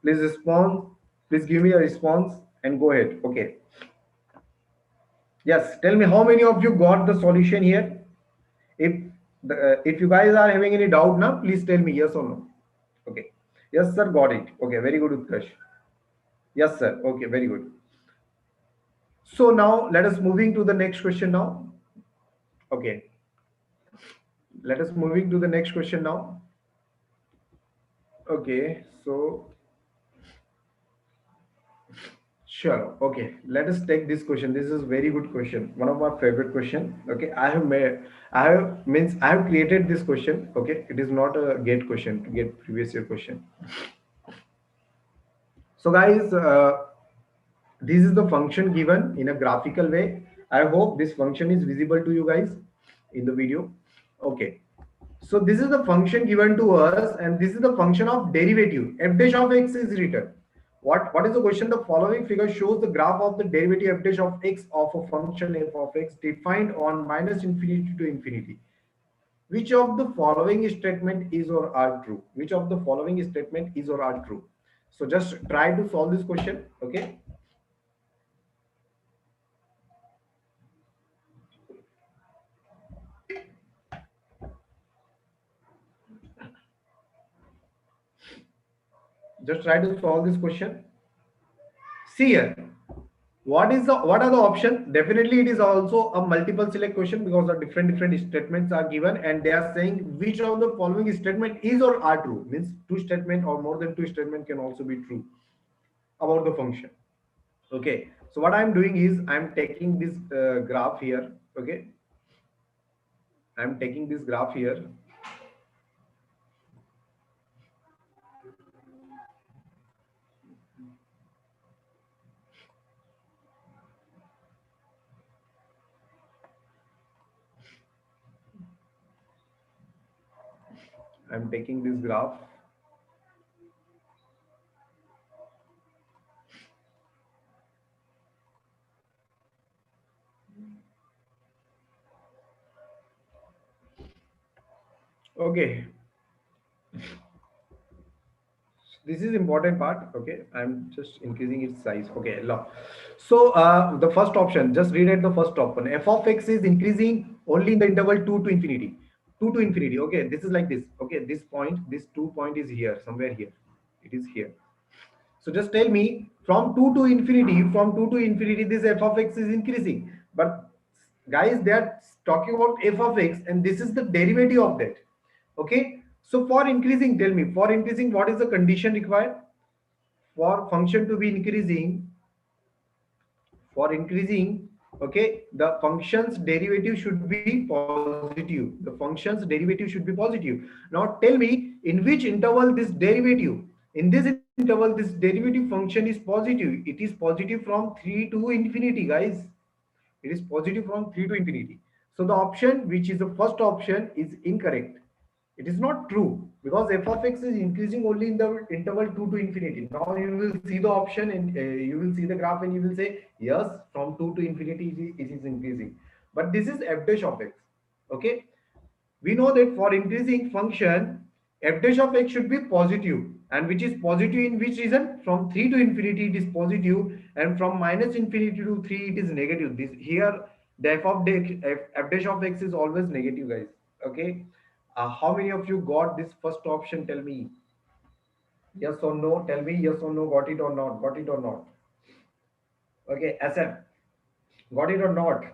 Please respond. Please give me a response and go ahead. Okay. Yes. Tell me how many of you got the solution here. If you guys are having any doubt now, please tell me yes or no. Okay. Yes, sir. Got it. Okay. Very good, Utkarsh. Yes, sir. Okay. Very good. So now let us moving to the next question now. Okay, let us moving to the next question now. Okay, so sure. Okay, let us take this question. This is very good question. One of my favorite question. Okay, I have made, I have means I have created this question. Okay, it is not a get question, get previous year question. So guys, this is the function given in a graphical way. I hope this function is visible to you guys in the video. Okay. So this is the function given to us, and this is the function of derivative. F dash of x is written. What is the question? The following figure shows the graph of the derivative f dash of x of a function f of x defined on minus infinity to infinity. Which of the following statement is or are true? Which of the following statement is or are true? So just try to solve this question. Okay. Just try to solve this question. See here. What are the options? Definitely it is also a multiple select question because the different statements are given and they are saying which of the following statement is or are true, means two statement or more than two statement can also be true about the function. Okay, so what I'm doing is I'm taking this graph here. Okay, I'm taking this graph here. I'm taking this graph. Okay, this is important part. Okay, I'm just increasing its size. Okay, so the first option, just read it. The first option, f of x is increasing only in the interval 2 to infinity. 2 to infinity. Okay, this is like this. Okay, this point, this 2 point is here, somewhere here. It is here. So just tell me, from 2 to infinity, this f of x is increasing, but guys, they are talking about f of x and this is the derivative of that. Okay, so for increasing, tell me, for increasing, what is the condition required? For function to be increasing, for increasing, okay, the function's derivative should be positive. The function's derivative should be positive. Now tell me, in which interval this derivative, in this interval this derivative function is positive. It is positive from 3 to infinity, guys. It is positive from 3 to infinity. So the option which is the first option is incorrect. It is not true because f of x is increasing only in the interval 2 to infinity. Now you will see the option and you will see the graph and you will say, yes, from 2 to infinity it is increasing. But this is f dash of x. Okay. We know that for increasing function, f dash of x should be positive, and which is positive in which reason? From 3 to infinity it is positive, and from minus infinity to 3 it is negative. This here, the f dash of x is always negative, guys. Okay, how many of you got this first option? Tell me yes or no. Tell me yes or no. Got it or not? Got it or not? Okay, SF, got it or not?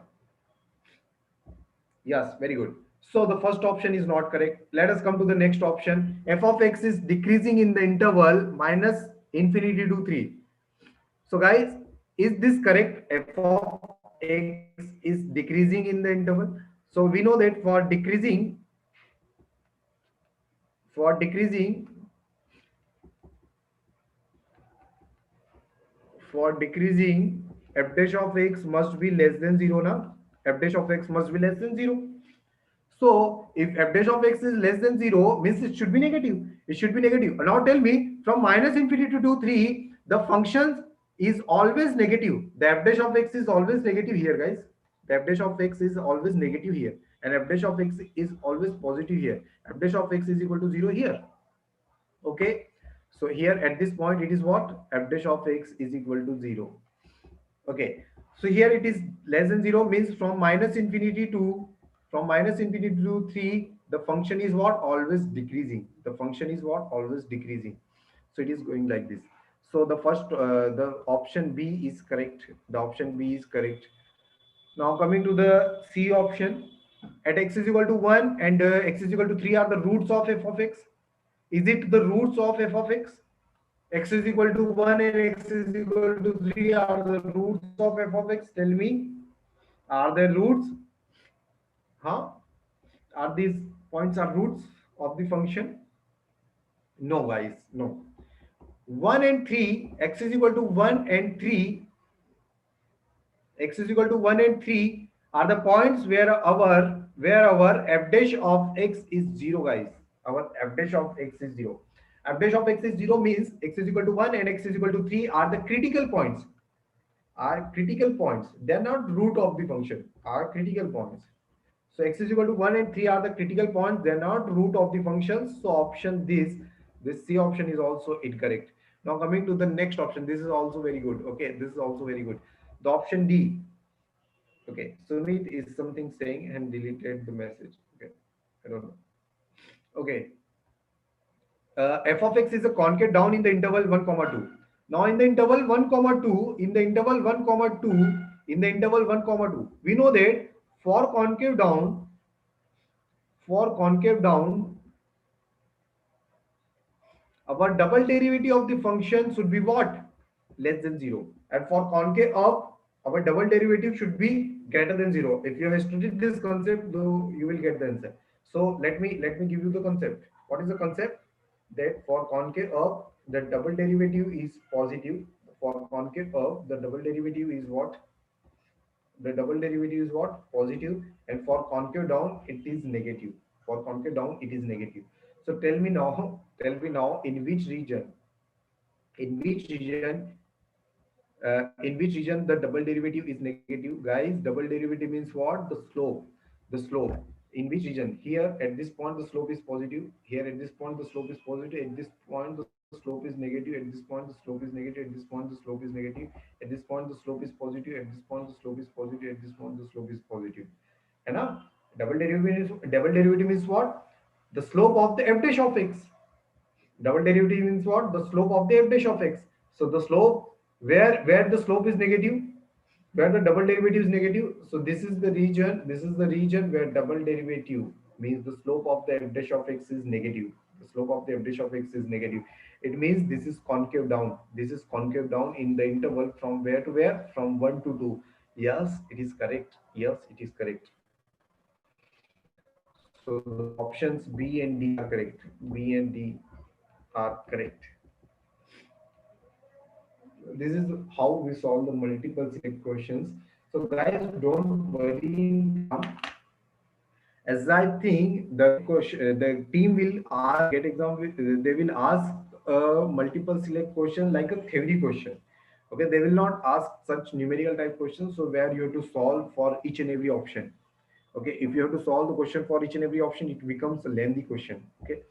Yes, very good. So the first option is not correct. Let us come to the next option. F of x is decreasing in the interval minus infinity to 3. So guys, is this correct? F of x is decreasing in the interval. So we know that for decreasing, for decreasing, f dash of x must be less than 0 now. F dash of x must be less than 0. So if f dash of x is less than 0, means it should be negative. It should be negative. Now tell me, from minus infinity to 3, the function is always negative. The f dash of x is always negative here, guys. The f dash of x is always negative here. And f dash of x is always positive here. F dash of x is equal to 0 here. Okay. So here at this point, it is what? F dash of x is equal to 0. Okay, so here it is less than 0, means from minus infinity to 3, the function is what? Always decreasing. The function is what? Always decreasing. So it is going like this. So the first, the option B is correct. The option B is correct. Now coming to the C option. at x is equal to 1 and x is equal to 3 are the roots of f of x? Is it the roots of f of x? X is equal to 1 and x is equal to 3 are the roots of f of x. Tell me, are they roots? Huh? Are these points are roots of the function? No, guys, no. 1 and 3, x is equal to 1 and 3, x is equal to 1 and 3 are the points where our f dash of x is 0, guys. Our f dash of x is 0. F dash of x is 0 means x is equal to 1 and x is equal to 3 are the critical points. Are critical points. They are not root of the function, are critical points. So x is equal to 1 and 3 are the critical points. They are not root of the function. So option this C option is also incorrect. Now coming to the next option, this is also very good. Okay, this is also very good. The option D. Okay, Sumit is something saying and deleted the message. Okay, I don't know. Okay, f of x is a concave down in the interval 1 comma 2. Now in the interval 1 comma 2, in the interval 1 comma 2, in the interval 1 comma 2, we know that for concave down, for concave down, our double derivative of the function should be what? Less than 0. And for concave up, our double derivative should be greater than 0. If you have studied this concept, though, you will get the answer. So let me give you the concept. What is the concept? That for concave up, the double derivative is positive. For concave up, the double derivative is what? The double derivative is what? Positive. And for concave down, it is negative. For concave down, it is negative. So tell me now, in which region the double derivative is negative? Guys, double derivative means what? The slope. In which region? Here at this point the slope is positive, here at this point the slope is positive, at this point the slope is negative, at this point the slope is negative, at this point the slope is negative, at this point the slope is positive, at this point the slope is positive, at this point the slope is positive. And now double derivative means what? The slope of the f dash of x. Double derivative means what? The slope of the f dash of x. So the slope, where the slope is negative, where the double derivative is negative. So this is the region where double derivative means the slope of the f dash of x is negative. The slope of the f dash of x is negative. It means this is concave down. This is concave down in the interval from where to where? From 1 to 2. Yes, it is correct. Yes, it is correct. So the options B and D are correct. B and D are correct. This is how we solve the multiple select questions. So guys, don't worry in term, as I think the team will ask get exam they will ask a multiple select question like a theory question. Okay, they will not ask such numerical type questions, so where you have to solve for each and every option. Okay, if you have to solve the question for each and every option, it becomes a lengthy question. Okay,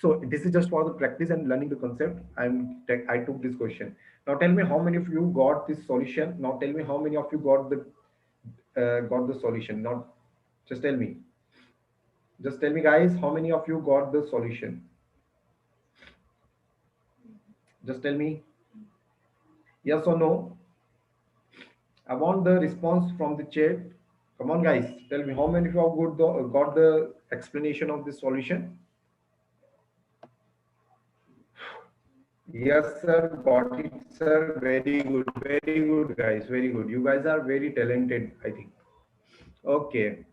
so this is just for the practice and learning the concept. I took this question. Now tell me how many of you got this solution. Now tell me how many of you got the solution. Now just tell me. Just tell me, guys, how many of you got the solution? Just tell me yes or no. I want the response from the chat. Come on, guys. Tell me how many of you have got the explanation of this solution. Yes, sir. Got it, sir. Very good. Very good, guys. Very good. You guys are very talented, I think. Okay.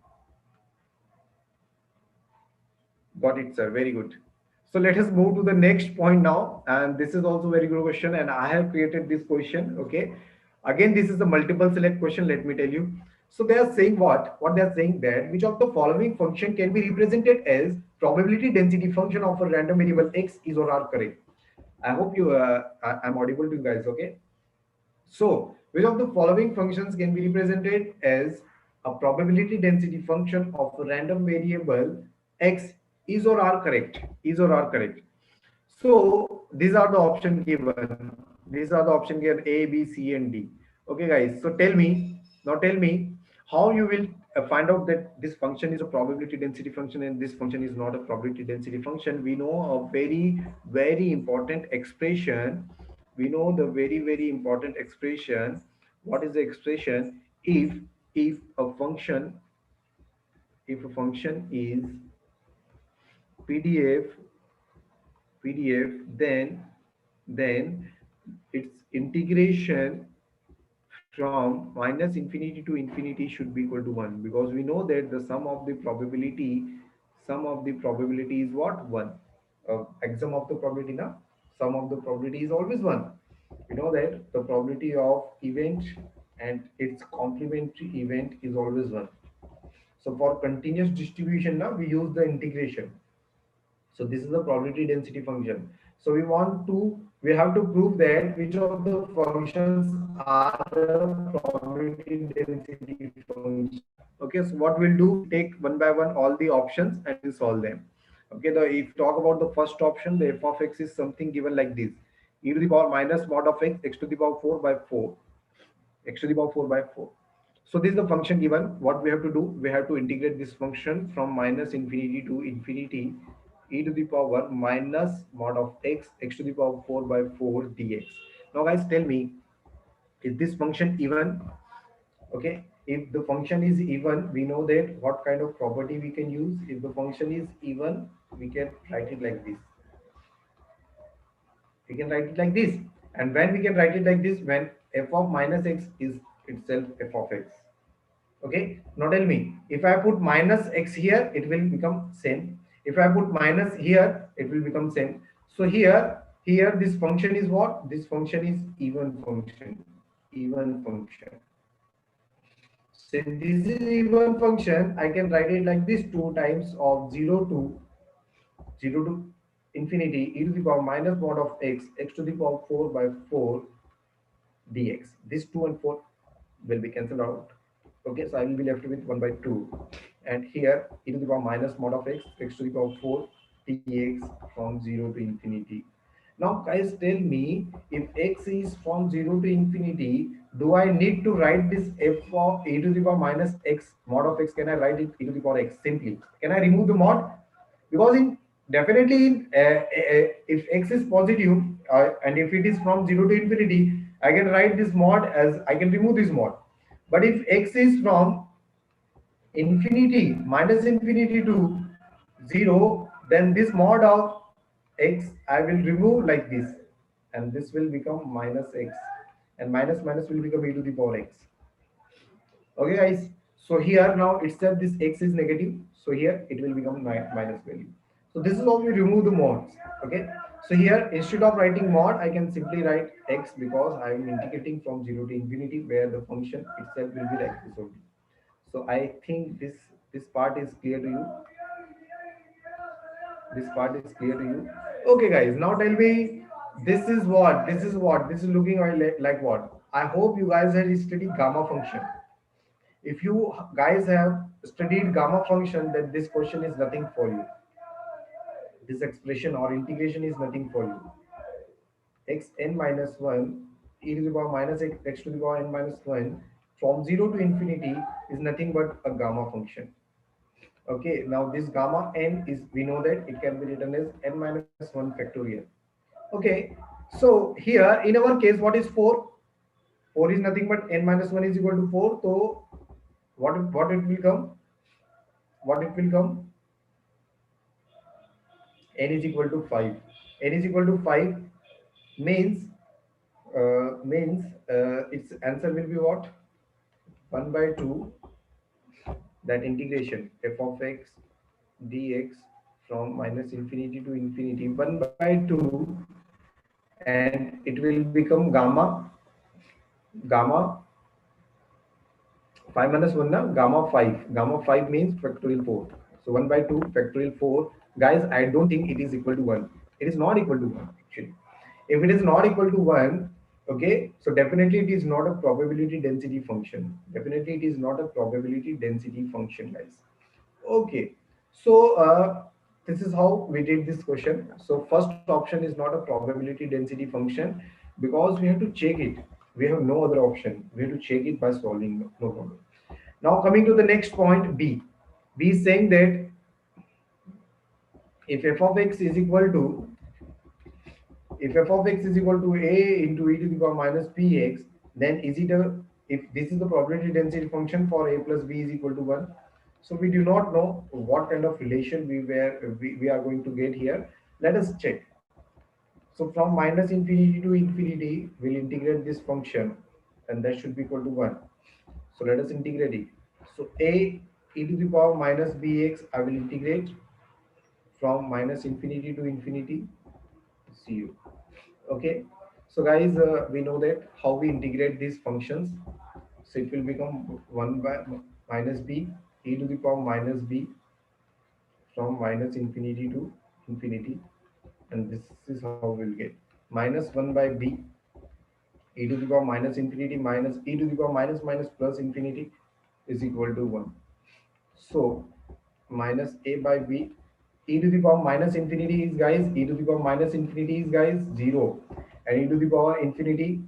Got it, sir. Very good. So let us move to the next point now. And this is also very good question. And I have created this question. Okay. Again, this is a multiple select question. Let me tell you. So they are saying what? What they are saying that which of the following function can be represented as probability density function of a random variable x is or are correct. I hope I'm audible to you guys. Okay. So, which of the following functions can be represented as a probability density function of a random variable x is or are correct? Is or are correct? So, these are the option given. These are the option given A, B, C, and D. Okay, guys. So, tell me how you will find out that this function is a probability density function and this function is not a probability density function. We know a very, very important expression. We know the very, very important expression. What is the expression? If a function if a function is PDF, then its integration from minus infinity to infinity should be equal to 1, because we know that the sum of the probability is what? 1. Exam of the probability now, sum of the probability is always 1. We know that the probability of event and its complementary event is always 1. So for continuous distribution now we use the integration. So this is the probability density function. So we have to prove that which of the functions are a probability density function. Okay, so what we'll do, we'll take one by one all the options and we'll solve them. Okay, if talk about the first option, the f of x is something given like this: e to the power minus mod of x, x to the power 4 by 4, x to the power 4 by 4. So this is the function given. What we have to do, we have to integrate this function from minus infinity to infinity, e to the power minus mod of x, x to the power 4 by 4 dx. Now guys, tell me, is this function even? Okay, if the function is even, we know that what kind of property we can use. If the function is even, we can write it like this. We can write it like this. And when we can write it like this, when f of minus x is itself f of x. Okay, now tell me, if I put minus x here, it will become same. If I put minus here, it will become same. So here this function is what? This function is even function. Even function. So this is even function. I can write it like this: 2 times of 0 to infinity, e to the power minus mod of x, x to the power 4 by 4 dx. This 2 and 4 will be cancelled out. Okay, so I will be left with 1 by 2. And here e to the power minus mod of x, x to the power 4 dx from 0 to infinity. Now guys, tell me, if x is from 0 to infinity, do I need to write this f of e to the power minus x mod of x? Can I write it e to the power x simply? Can I remove the mod? Because in definitely if x is positive, and if it is from 0 to infinity, I can write this mod as, I can remove this mod. But if x is from infinity, minus infinity to 0, then this mod of x I will remove like this, and this will become minus x, and minus minus will become e to the power x. Okay guys, so here now itself this x is negative, so here it will become minus value. So this is how we remove the mods. Okay, so here instead of writing mod, I can simply write x, because I am integrating from 0 to infinity, where the function itself will be like this only. So I think this part is clear to you. This part is clear to you. Okay guys, now tell me, this is looking like what? I hope you guys have studied gamma function. If you guys have studied gamma function, then this question is nothing for you. This expression or integration is nothing for you. X n minus 1 e to the power minus x, x to the power n minus 1 from 0 to infinity is nothing but a gamma function. Okay, now this gamma n is, we know that it can be written as n minus 1 factorial. Okay, so here in our case, what is 4? 4 is nothing but n minus 1 is equal to 4. So what it will come? What it will come? N is equal to 5. N is equal to 5 means its answer will be what? 1 by 2, that integration f of x dx from minus infinity to infinity, 1 by 2, and it will become gamma 5 minus 1 na, gamma 5 means factorial 4. So 1 by 2 factorial 4. Guys, I don't think it is equal to 1. It is not equal to 1 actually. If it is not equal to 1, okay, so definitely it is not a probability density function. Definitely it is not a probability density function, guys. Okay, so this is how we did this question. So first option is not a probability density function, because we have to check it. We have no other option. We have to check it by solving, no problem. Now coming to the next point, B. B is saying that if f of x is equal to, if f of x is equal to a into e to the power minus bx, then is it a, if this is the probability density function for a plus b is equal to 1, So we do not know what kind of relation we are going to get here. Let us check. So from minus infinity to infinity, we'll integrate this function, and that should be equal to 1. So let us integrate it. So a e to the power minus bx, I will integrate from minus infinity to infinity, 0. Okay. So guys, we know that how we integrate these functions. So it will become 1 by minus b e to the power minus b from minus infinity to infinity, and this is how we'll get minus 1 by b e to the power minus infinity minus e to the power minus minus plus infinity is equal to 1. So minus a by b e to the power minus infinity is, guys, e to the power minus infinity is, guys, 0, and e to the power infinity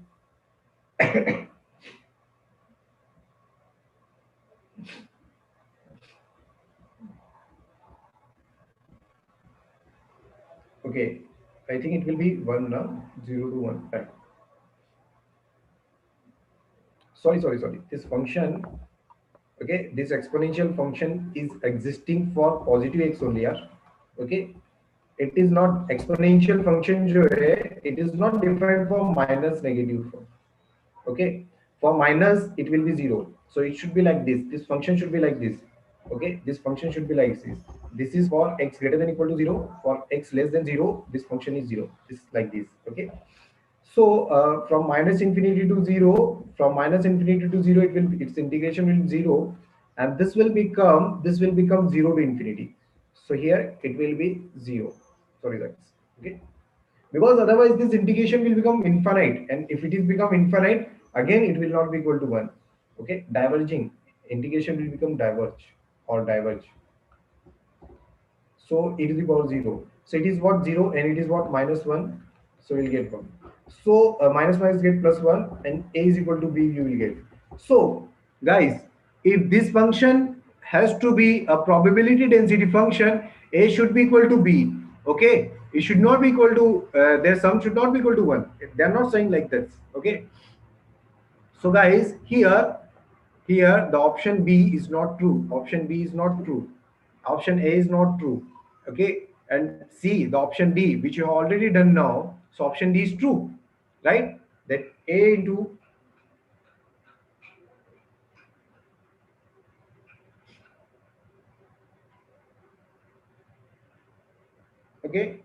okay, I think it will be 1 now, 0 to 1, right? Sorry, this function, okay, this exponential function is existing for positive x only, yeah. Okay, it is not exponential function जो है, it is not defined for minus negative form. Okay, for minus it will be 0, so it should be like this function should be like this. Okay, this function should be like this is for x greater than equal to 0, for x less than 0 this function is 0, this like this. Okay, so from minus infinity to 0, from minus infinity to 0, it will, its integration will be 0, and this will become 0 to infinity. So here it will be 0. Sorry, that's okay. Because otherwise this integration will become infinite, and if it is become infinite, again it will not be equal to 1. Okay, diverging integration will become diverge or diverge. So e to the power 0. So it is what 0 and it is what minus 1. So we'll get 1. So minus minus get plus 1 and a is equal to b you will get. So guys, if this function has to be a probability density function, a should be equal to b. Okay, it should not be equal to their sum should not be equal to 1. They are not saying like this. Okay, so guys, here the option B is not true. Option B is not true. Option A is not true. Okay, and C, the option D, which you have already done now. So option D is true, right? That A into, okay.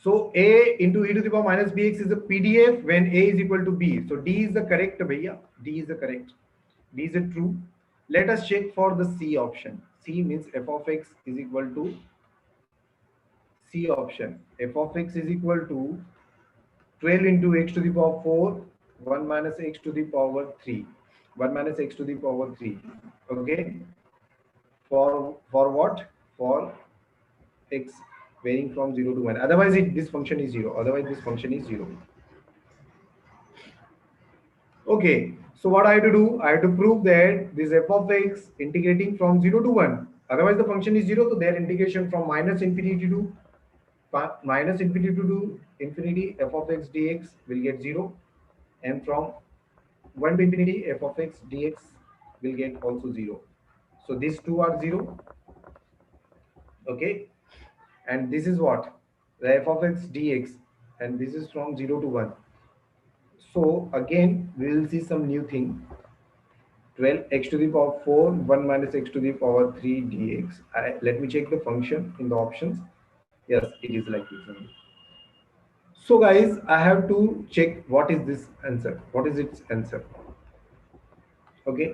So A into e to the power minus bx is a PDF when A is equal to B. So D is the correct, bhaiya. D is the correct. D is a true. Let us check for the C option. C means f of x is equal to C option. F of x is equal to 12 into x to the power 4, 1 minus x to the power 3. 1 minus x to the power 3. Okay. For what? For x varying from 0 to 1. Otherwise, this function is 0. Otherwise, this function is 0. Okay. So what I have to do? I have to prove that this f of x integrating from 0 to 1. Otherwise, the function is 0. So their integration from minus infinity to infinity f of x dx will get 0, and from 1 to infinity f of x dx will get also 0. So these two are 0. Okay, and this is what, the f of x dx, and this is from 0 to 1. So again we will see some new thing. 12 x to the power 4, 1 minus x to the power 3 dx. Let me check the function in the options. Yes, it is like this only. So guys, I have to check what is this answer. What is its answer? Okay,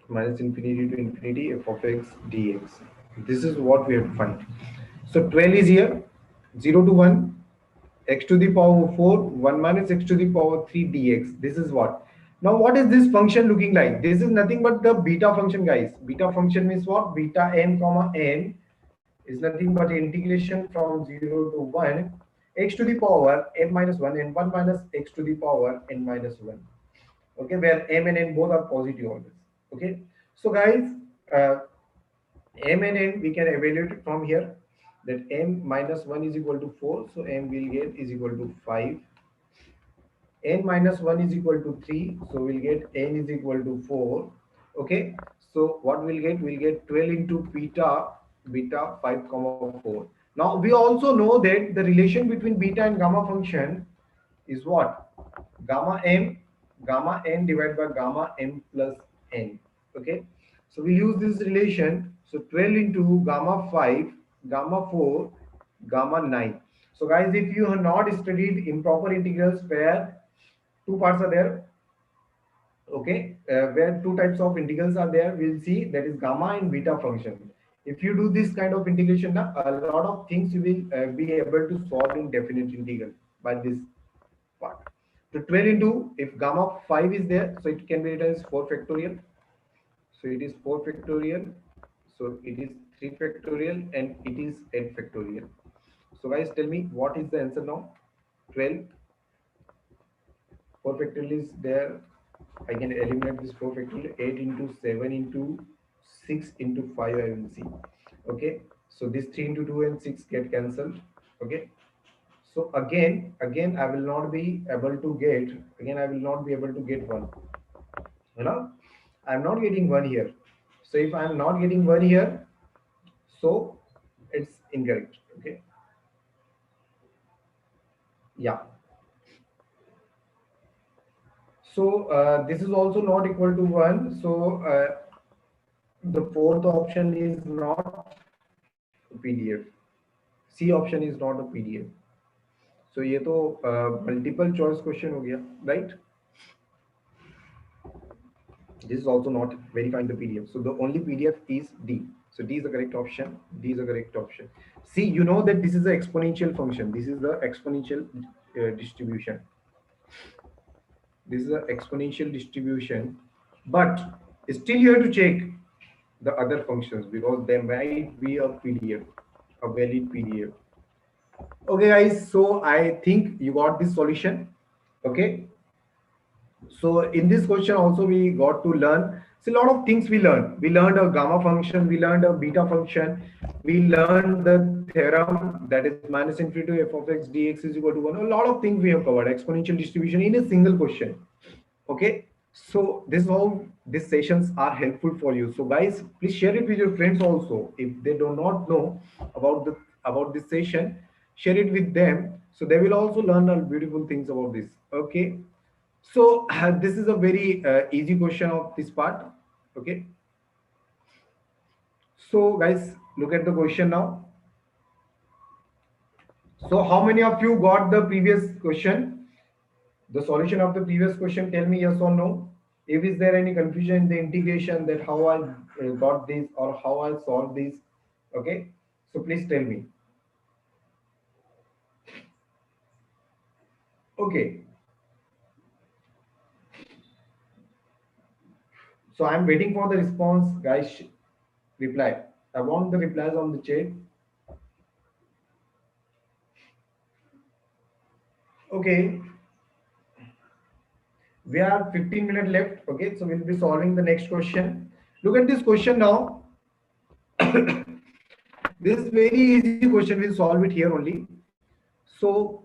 minus infinity to infinity f of x dx. This is what we have to find. So 12 is here, 0 to 1, x to the power 4, 1 minus x to the power 3 dx. This is what. Now, what is this function looking like? This is nothing but the beta function, guys. Beta function means what? Beta n comma n is nothing but integration from 0 to 1, x to the power n minus 1 and 1 minus x to the power n minus 1. Okay, where m and n both are positive always. Okay, so guys, uh, m and n we can evaluate it from here, that m minus 1 is equal to 4, so m will get is equal to 5, n minus 1 is equal to 3, so we'll get n is equal to 4. Okay, so what we'll get 12 into beta 5 comma 4. Now we also know that the relation between beta and gamma function is what? Gamma m, gamma n divided by gamma m plus n. Okay, so we use this relation. So 12 into gamma 5, gamma 4, gamma 9. So guys, if you have not studied improper integrals where two parts are there, okay, where two types of integrals are there, we'll see that is gamma and beta function. If you do this kind of integration, a lot of things you will be able to solve in definite integral by this part. So 12 into, if gamma 5 is there, so it can be written as 4 factorial. So it is 4 factorial. So it is 3 factorial and it is 8 factorial. So guys, tell me what is the answer now? 12, 4 factorial is there. I can eliminate this 4 factorial. 8 into 7 into 6 into 5 I will see. Okay. So this 3 into 2 and 6 get cancelled. Okay. So again, I will not be able to get, again, I will not be able to get one. You know, I'm not getting one here. So if I'm not getting one here, so it's incorrect. Okay. Yeah. So this is also not equal to one. So the fourth option is not PDF. C option is not a PDF. So ये तो multiple choice question हो गया, right? This is also not verifying the PDF. So the only PDF is D. So D is the correct option. D is the correct option. See, you know that this is the exponential function. This is the exponential distribution. This is the exponential distribution. But still you have to check the other functions because there might be a PDF, a valid PDF. Okay, guys. So I think you got this solution. Okay. So in this question also we got to learn. So a lot of things we learned. We learned a gamma function, we learned a beta function, we learned the theorem that is minus infinity to f of x dx is equal to 1. A lot of things we have covered, exponential distribution in a single question. Okay, so this is how these sessions are helpful for you. So guys, please share it with your friends also. If they do not know about the about this session, share it with them so they will also learn all beautiful things about this. Okay, so this is a very easy question of this part. Okay, so guys, look at the question now. So how many of you got the previous question? The solution of the previous question, tell me yes or no. If is there any confusion in the integration that how I got this or how I solved this. Okay, so please tell me. Okay, so I'm waiting for the response, guys. Reply. I want the replies on the chat. Okay, we have 15 minutes left. Okay, so we'll be solving the next question. Look at this question now. This is very easy question. We'll solve it here only. So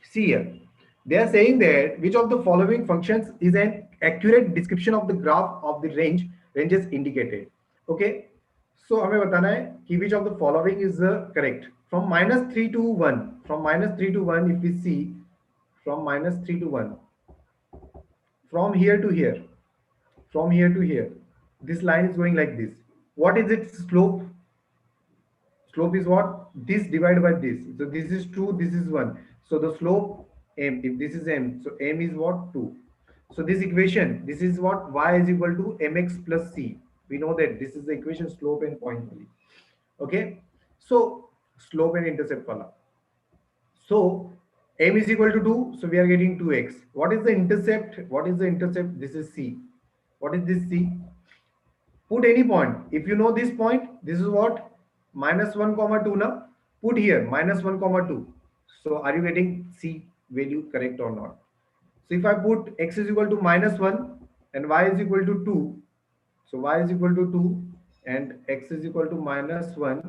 see here, they are saying that which of the following functions is an accurate description of the graph of the ranges indicated. Okay, so हमें बताना है कि which of the following is correct. From -3 to 1, from -3 to 1, if we see from -3 to 1, from here to here, from here to here, this line is going like this. What is its slope? Slope is what? This divided by this. So this is 2, this is 1. So the slope m, if this is m, so m is what? 2. So this equation, this is what? Y is equal to mx plus c. We know that this is the equation, slope and point value. Okay. So slope and intercept wala. So m is equal to 2. So we are getting 2x. What is the intercept? What is the intercept? This is c. What is this c? Put any point. If you know this point, this is what? -1 comma 2 now. Put here -1 comma 2. So are you getting c value correct or not? So if I put x is equal to -1 and y is equal to 2, so y is equal to 2 and x is equal to -1,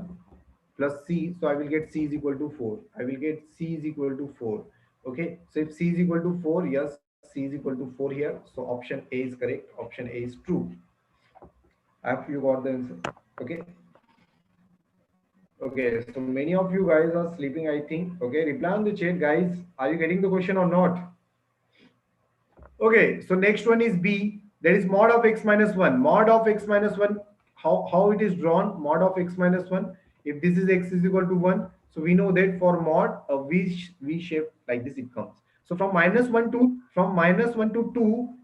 plus C. So I will get C is equal to 4. I will get C is equal to 4. Okay. So if C is equal to 4, yes, C is equal to 4 here. So option A is correct. Option A is true. I hope you got the answer. Okay. Okay. So many of you guys are sleeping, I think. Okay. Reply on the chat, guys. Are you getting the question or not? Okay, so next one is B. That is mod of x minus 1. Mod of x minus 1, how it is drawn? Mod of x minus 1. If this is x is equal to 1, so we know that for mod, a V shape like this it comes. So from minus 1 to 2,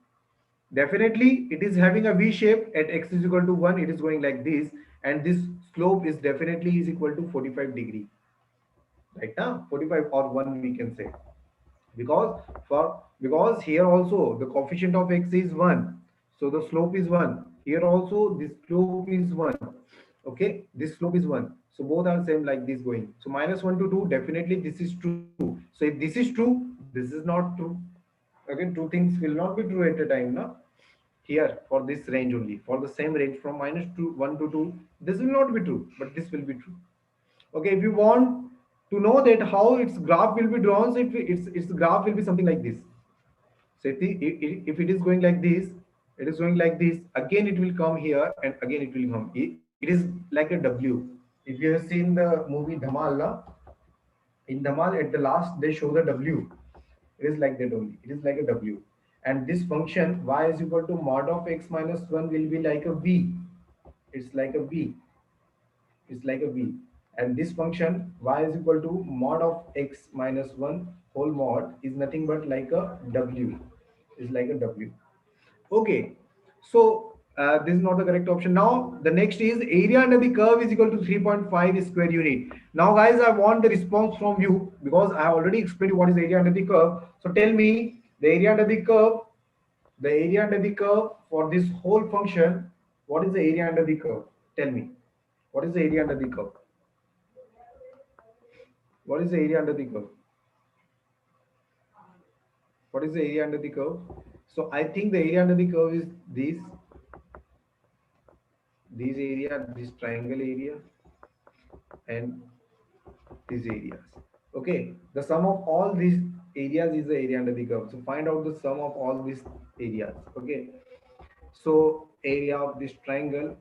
definitely it is having a V shape at x is equal to 1. It is going like this. And this slope is definitely is equal to 45 degree. Right now, 45 or 1 we can say, because here also the coefficient of x is 1, so the slope is 1. Here also this slope is 1. Okay, this slope is 1, so both are same like this going. So minus 1 to 2, definitely this is true. So if this is true, this is not true. Again, two things will not be true at a time, no? Here for this range only, for the same range from minus 2 1 to 2, this will not be true, but this will be true. Okay, if you want to know that how its graph will be drawn, so its graph will be something like this. So if it is going like this, it is going like this, again it will come here and again it will come. It is like a W. If you have seen the movie Dhamal, na, in Dhamal at the last they show the W. It is like that only, it is like a W. And this function y is equal to mod of x minus 1 will be like a V. It's like a V. Is like a V. And this function y is equal to mod of x minus 1 whole mod is nothing but like a W. Is like a W. Okay. So this is not the correct option. Now the next is area under the curve is equal to 3.5 square unit. Now guys, I want the response from you because I already explained you what is area under the curve. So tell me the area under the curve, the area under the curve for this whole function. What is the area under the curve? Tell me. What is the area under the curve? What is the area under the curve? What is the area under the curve? So I think the area under the curve is this area, this triangle area, and these areas. Okay, the sum of all these areas is the area under the curve. So find out the sum of all these areas. Okay, so area of this triangle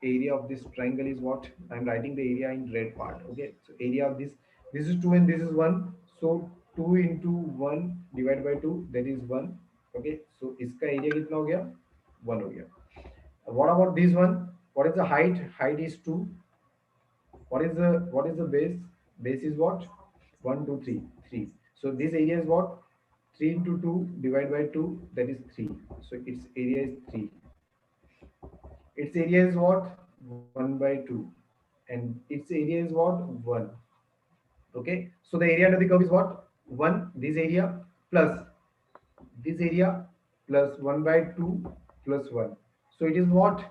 is what? I'm writing the area in red part. Okay, so area of this is 2 and this is 1. So 2 into 1 divided by 2, that is 1. Okay, so iska area kitna ho gaya? 1 ho gaya. What about this one? What is the height? Height is 2. What is the base? Base is what? 1, 2, 3. 3. So this area is what? 3 into 2 divided by 2, that is 3. So its area is 3. Its area is what? 1 by 2. And its area is what? 1. Okay. So the area under the curve is what? 1. This area plus this area plus 1 by 2 plus 1. So it is what?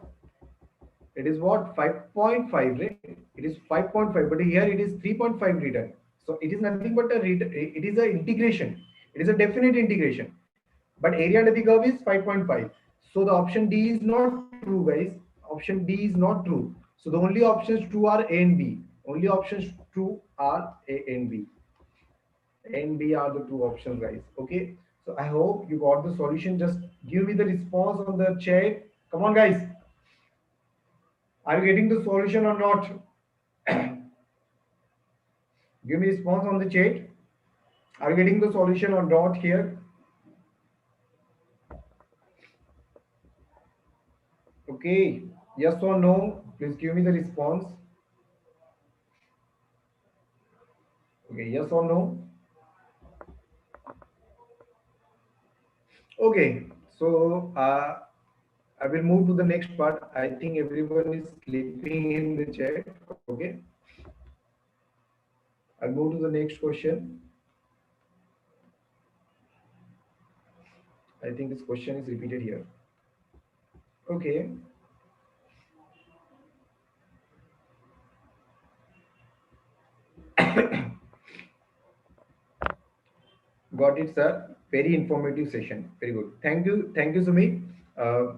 It is what? 5.5, right? It is 5.5, but here it is 3.5 written. So it is nothing but it is a integration. It is a definite integration. But area under the curve is 5.5. So the option D is not true, guys. Option D is not true. So the only options true are A and B. Only options true are A and B. A and B are the two options, guys. Okay. So I hope you got the solution. Just give me the response on the chat. Come on, guys. Are you getting the solution or not? Give me response on the chat. Are you getting the solution or not here? Okay. Yes or no? Please give me the response. Okay. Yes or no? Okay. So I will move to the next part. I think everyone is sleeping in the chat. Okay. I'll move to the next question. I think this question is repeated here. Okay. Got it, sir. Very informative session. Very good. Thank you. Thank you, Sumit. Uh,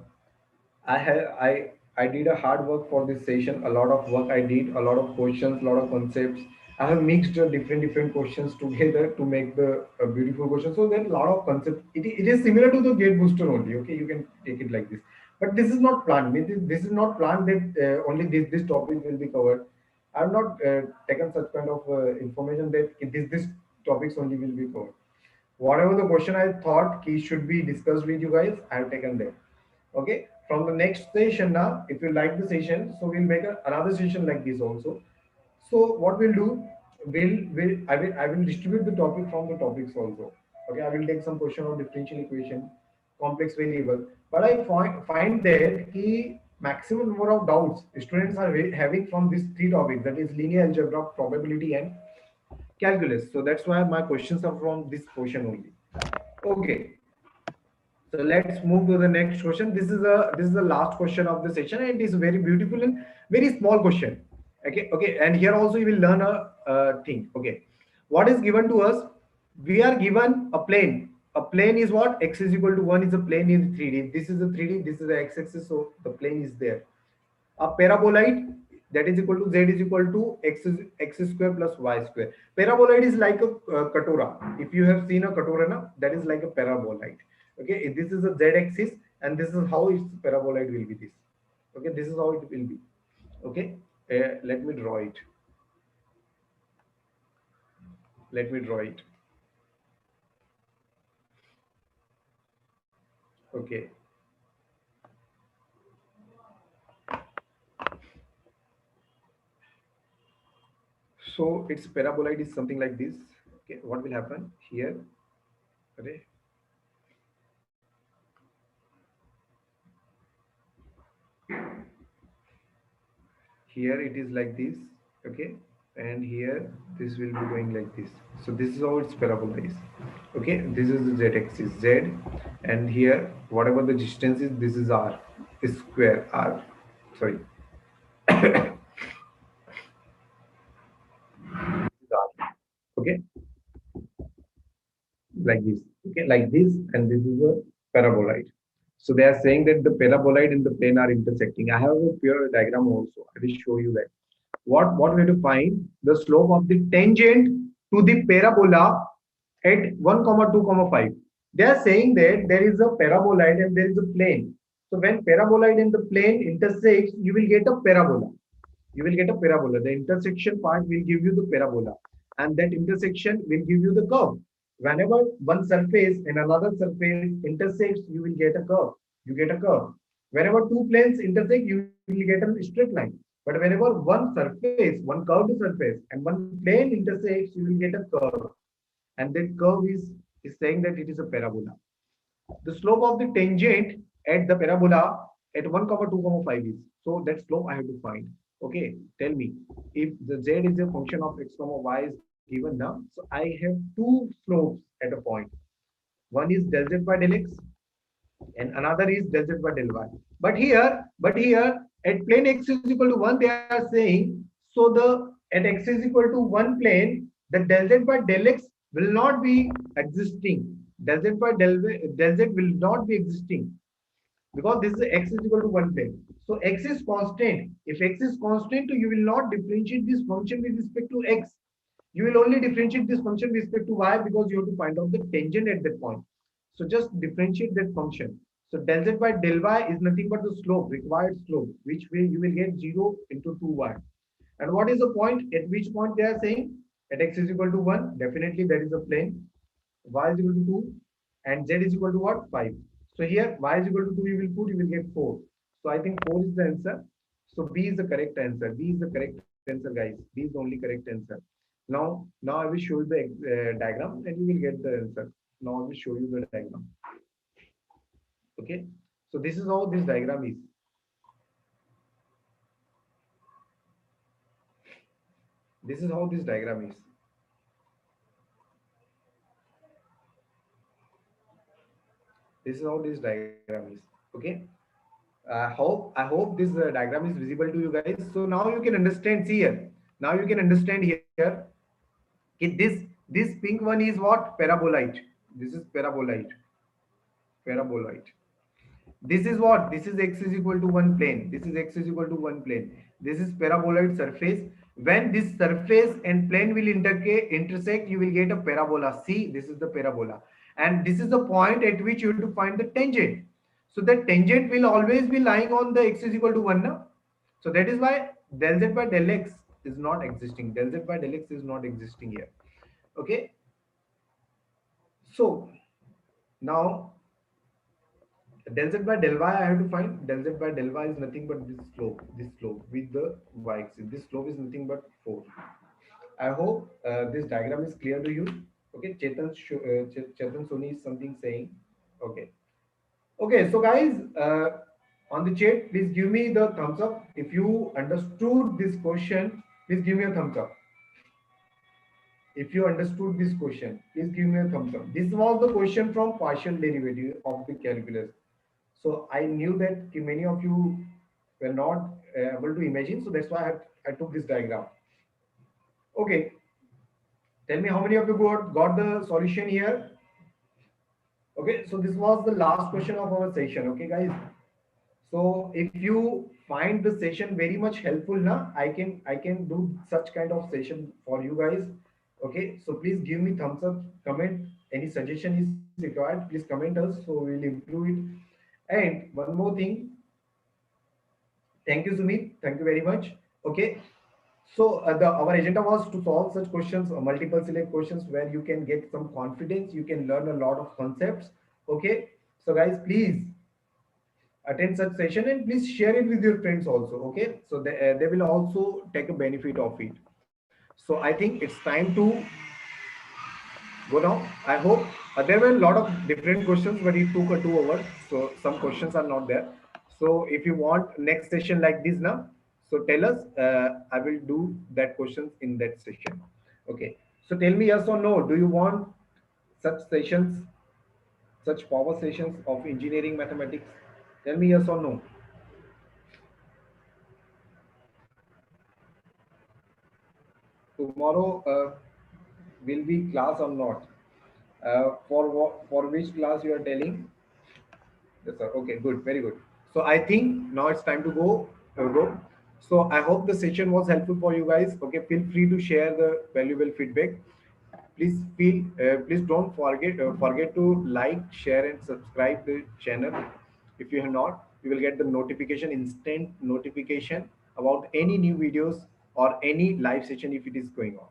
I have I I did a hard work for this session. A lot of work I did, a lot of questions, a lot of concepts. I have mixed different questions together to make the beautiful question. So there's a lot of concepts. It is similar to the gate booster only. Okay, you can take it like this. But this is not planned. This is not planned that only this topic will be covered. I have not taken such kind of information that this topics only will be covered. Whatever the question I thought key should be discussed with you guys, I have taken that. Okay, from the next session now, if you like the session, so we'll make another session like this also. So what we'll do, I will distribute the topic from the topics also. Okay, I will take some question of differential equation, complex variable. But I find that key maximum number of doubts students are having from these three topics, that is linear algebra, probability, and calculus. So that's why my questions are from this portion only. Okay, so let's move to the next question. This is the last question of the session, and it is very beautiful and very small question. Okay, okay, and here also you will learn a thing. Okay, what is given to us? We are given a plane. A plane is what? X is equal to 1 is a plane in 3D. This is a 3D. This is the x-axis, so the plane is there. A paraboloid, that is equal to z is equal to x square plus y square. Paraboloid is like a katura. If you have seen a katura na, that is like a paraboloid. Okay, this is a z axis, and this is how its paraboloid will be this. Okay, this is how it will be. Okay, let me draw it. Let me draw it. Okay, so its paraboloid is something like this. Okay, what will happen here? Okay, here it is like this. Okay, and here this will be going like this. So this is how its parabola is. Okay, this is the z-axis z, and here whatever the distance is, this is r square r, sorry, this is r. Okay, like this. Okay, like this, and this is a paraboloid. So they are saying that the paraboloid and the plane are intersecting. I have a pure diagram also. I will show you that. What we have to find the slope of the tangent to the parabola at 1 comma 2 comma 5. They are saying that there is a paraboloid and there is a plane. So when paraboloid and the plane intersects, you will get a parabola. You will get a parabola. The intersection part will give you the parabola, and that intersection will give you the curve. Whenever one surface and another surface intersects, you will get a curve. You get a curve. Whenever two planes intersect, you will get a straight line. But whenever one surface, one curved surface, and one plane intersects, you will get a curve. And that curve is saying that it is a parabola. The slope of the tangent at the parabola at 1 comma 2 comma 5 is. So that slope I have to find. Okay, tell me if the z is a function of x comma y is given now. So I have two slopes at a point. One is del z by del x, and another is del z by del y. But here at plane x is equal to 1, they are saying, so the at x is equal to 1 plane, the del z by del x will not be existing. Del z by del z will not be existing, because this is x is equal to 1 plane. So x is constant. If x is constant, you will not differentiate this function with respect to x. You will only differentiate this function with respect to y, because you have to find out the tangent at that point. So just differentiate that function. So del z by del y is nothing but the slope, required slope, which way you will get 0 into 2y. And what is the point? At which point they are saying at x is equal to 1, definitely that is a plane. Y is equal to 2, and z is equal to what? 5. So here y is equal to 2, you will put, you will get 4. So I think 4 is the answer. So B is the correct answer. B is the correct answer, guys. B is the only correct answer. Now I will show you the diagram, and you will get the answer. Now I will show you the diagram. Okay. So this is how this diagram is. This is how this diagram is. This is how this diagram is. Okay. I hope this diagram is visible to you guys. So now you can understand. See here. Now you can understand here. This pink one is what? Paraboloid. This is paraboloid. Paraboloid. This is what? This is x is equal to one plane. This is x is equal to one plane. This is paraboloid surface. When this surface and plane will intersect, you will get a parabola. See, this is the parabola. And this is the point at which you have to find the tangent. So the tangent will always be lying on the x is equal to 1. Na? So that is why del z by del x is not existing. Del z by del x is not existing here. Okay. So now del z by del y I have to find. Del z by del y is nothing but this slope with the y axis. This slope is nothing but 4. I hope this diagram is clear to you. Okay, Chetan Soni is something saying. Okay, okay. So guys, on the chat, please give me the thumbs up if you understood this question. Please give me a thumbs up. If you understood this question, please give me a thumbs up. This was the question from partial derivative of the calculus. So I knew that many of you were not able to imagine. So that's why I took this diagram. Okay, tell me how many of you got the solution here. Okay, so this was the last question of our session. Okay, guys. So if you find the session very much helpful, na, I can do such kind of session for you guys. Okay, so please give me thumbs up, comment. Any suggestion is required, please comment us so we'll improve it. And one more thing, thank you, Sumit. Thank you very much. Okay. So the our agenda was to solve such questions, multiple select questions where you can get some confidence, you can learn a lot of concepts. Okay. So guys, please attend such session and please share it with your friends also. Okay. So they will also take a benefit of it. So I think it's time to go now. I hope there were a lot of different questions, but it took 2 hours. So some questions are not there. So if you want next session like this now, so tell us. I will do that questions in that session. Okay. So tell me yes or no. Do you want such sessions, such power sessions of engineering mathematics? Tell me yes or no. Tomorrow will be class or not? For which class you are telling? Yes, sir. Okay, good, very good. So I think now it's time to go. Go. So I hope the session was helpful for you guys. Okay, feel free to share the valuable feedback. Please don't forget to like, share, and subscribe the channel. If you have not, you will get the notification, instant notification about any new videos or any live session if it is going on.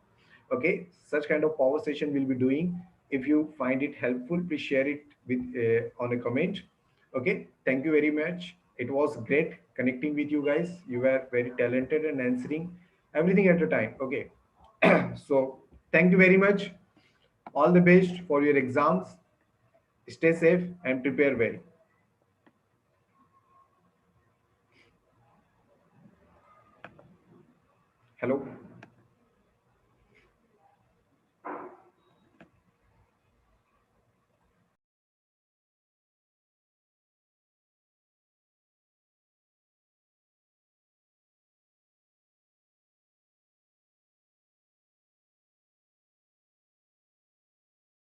Okay, such kind of power session we'll be doing. If you find it helpful, please share it with on a comment. Okay, thank you very much. It was great connecting with you guys. You were very talented and answering everything at a time. Okay, so thank you very much. All the best for your exams. Stay safe and prepare well. Hello.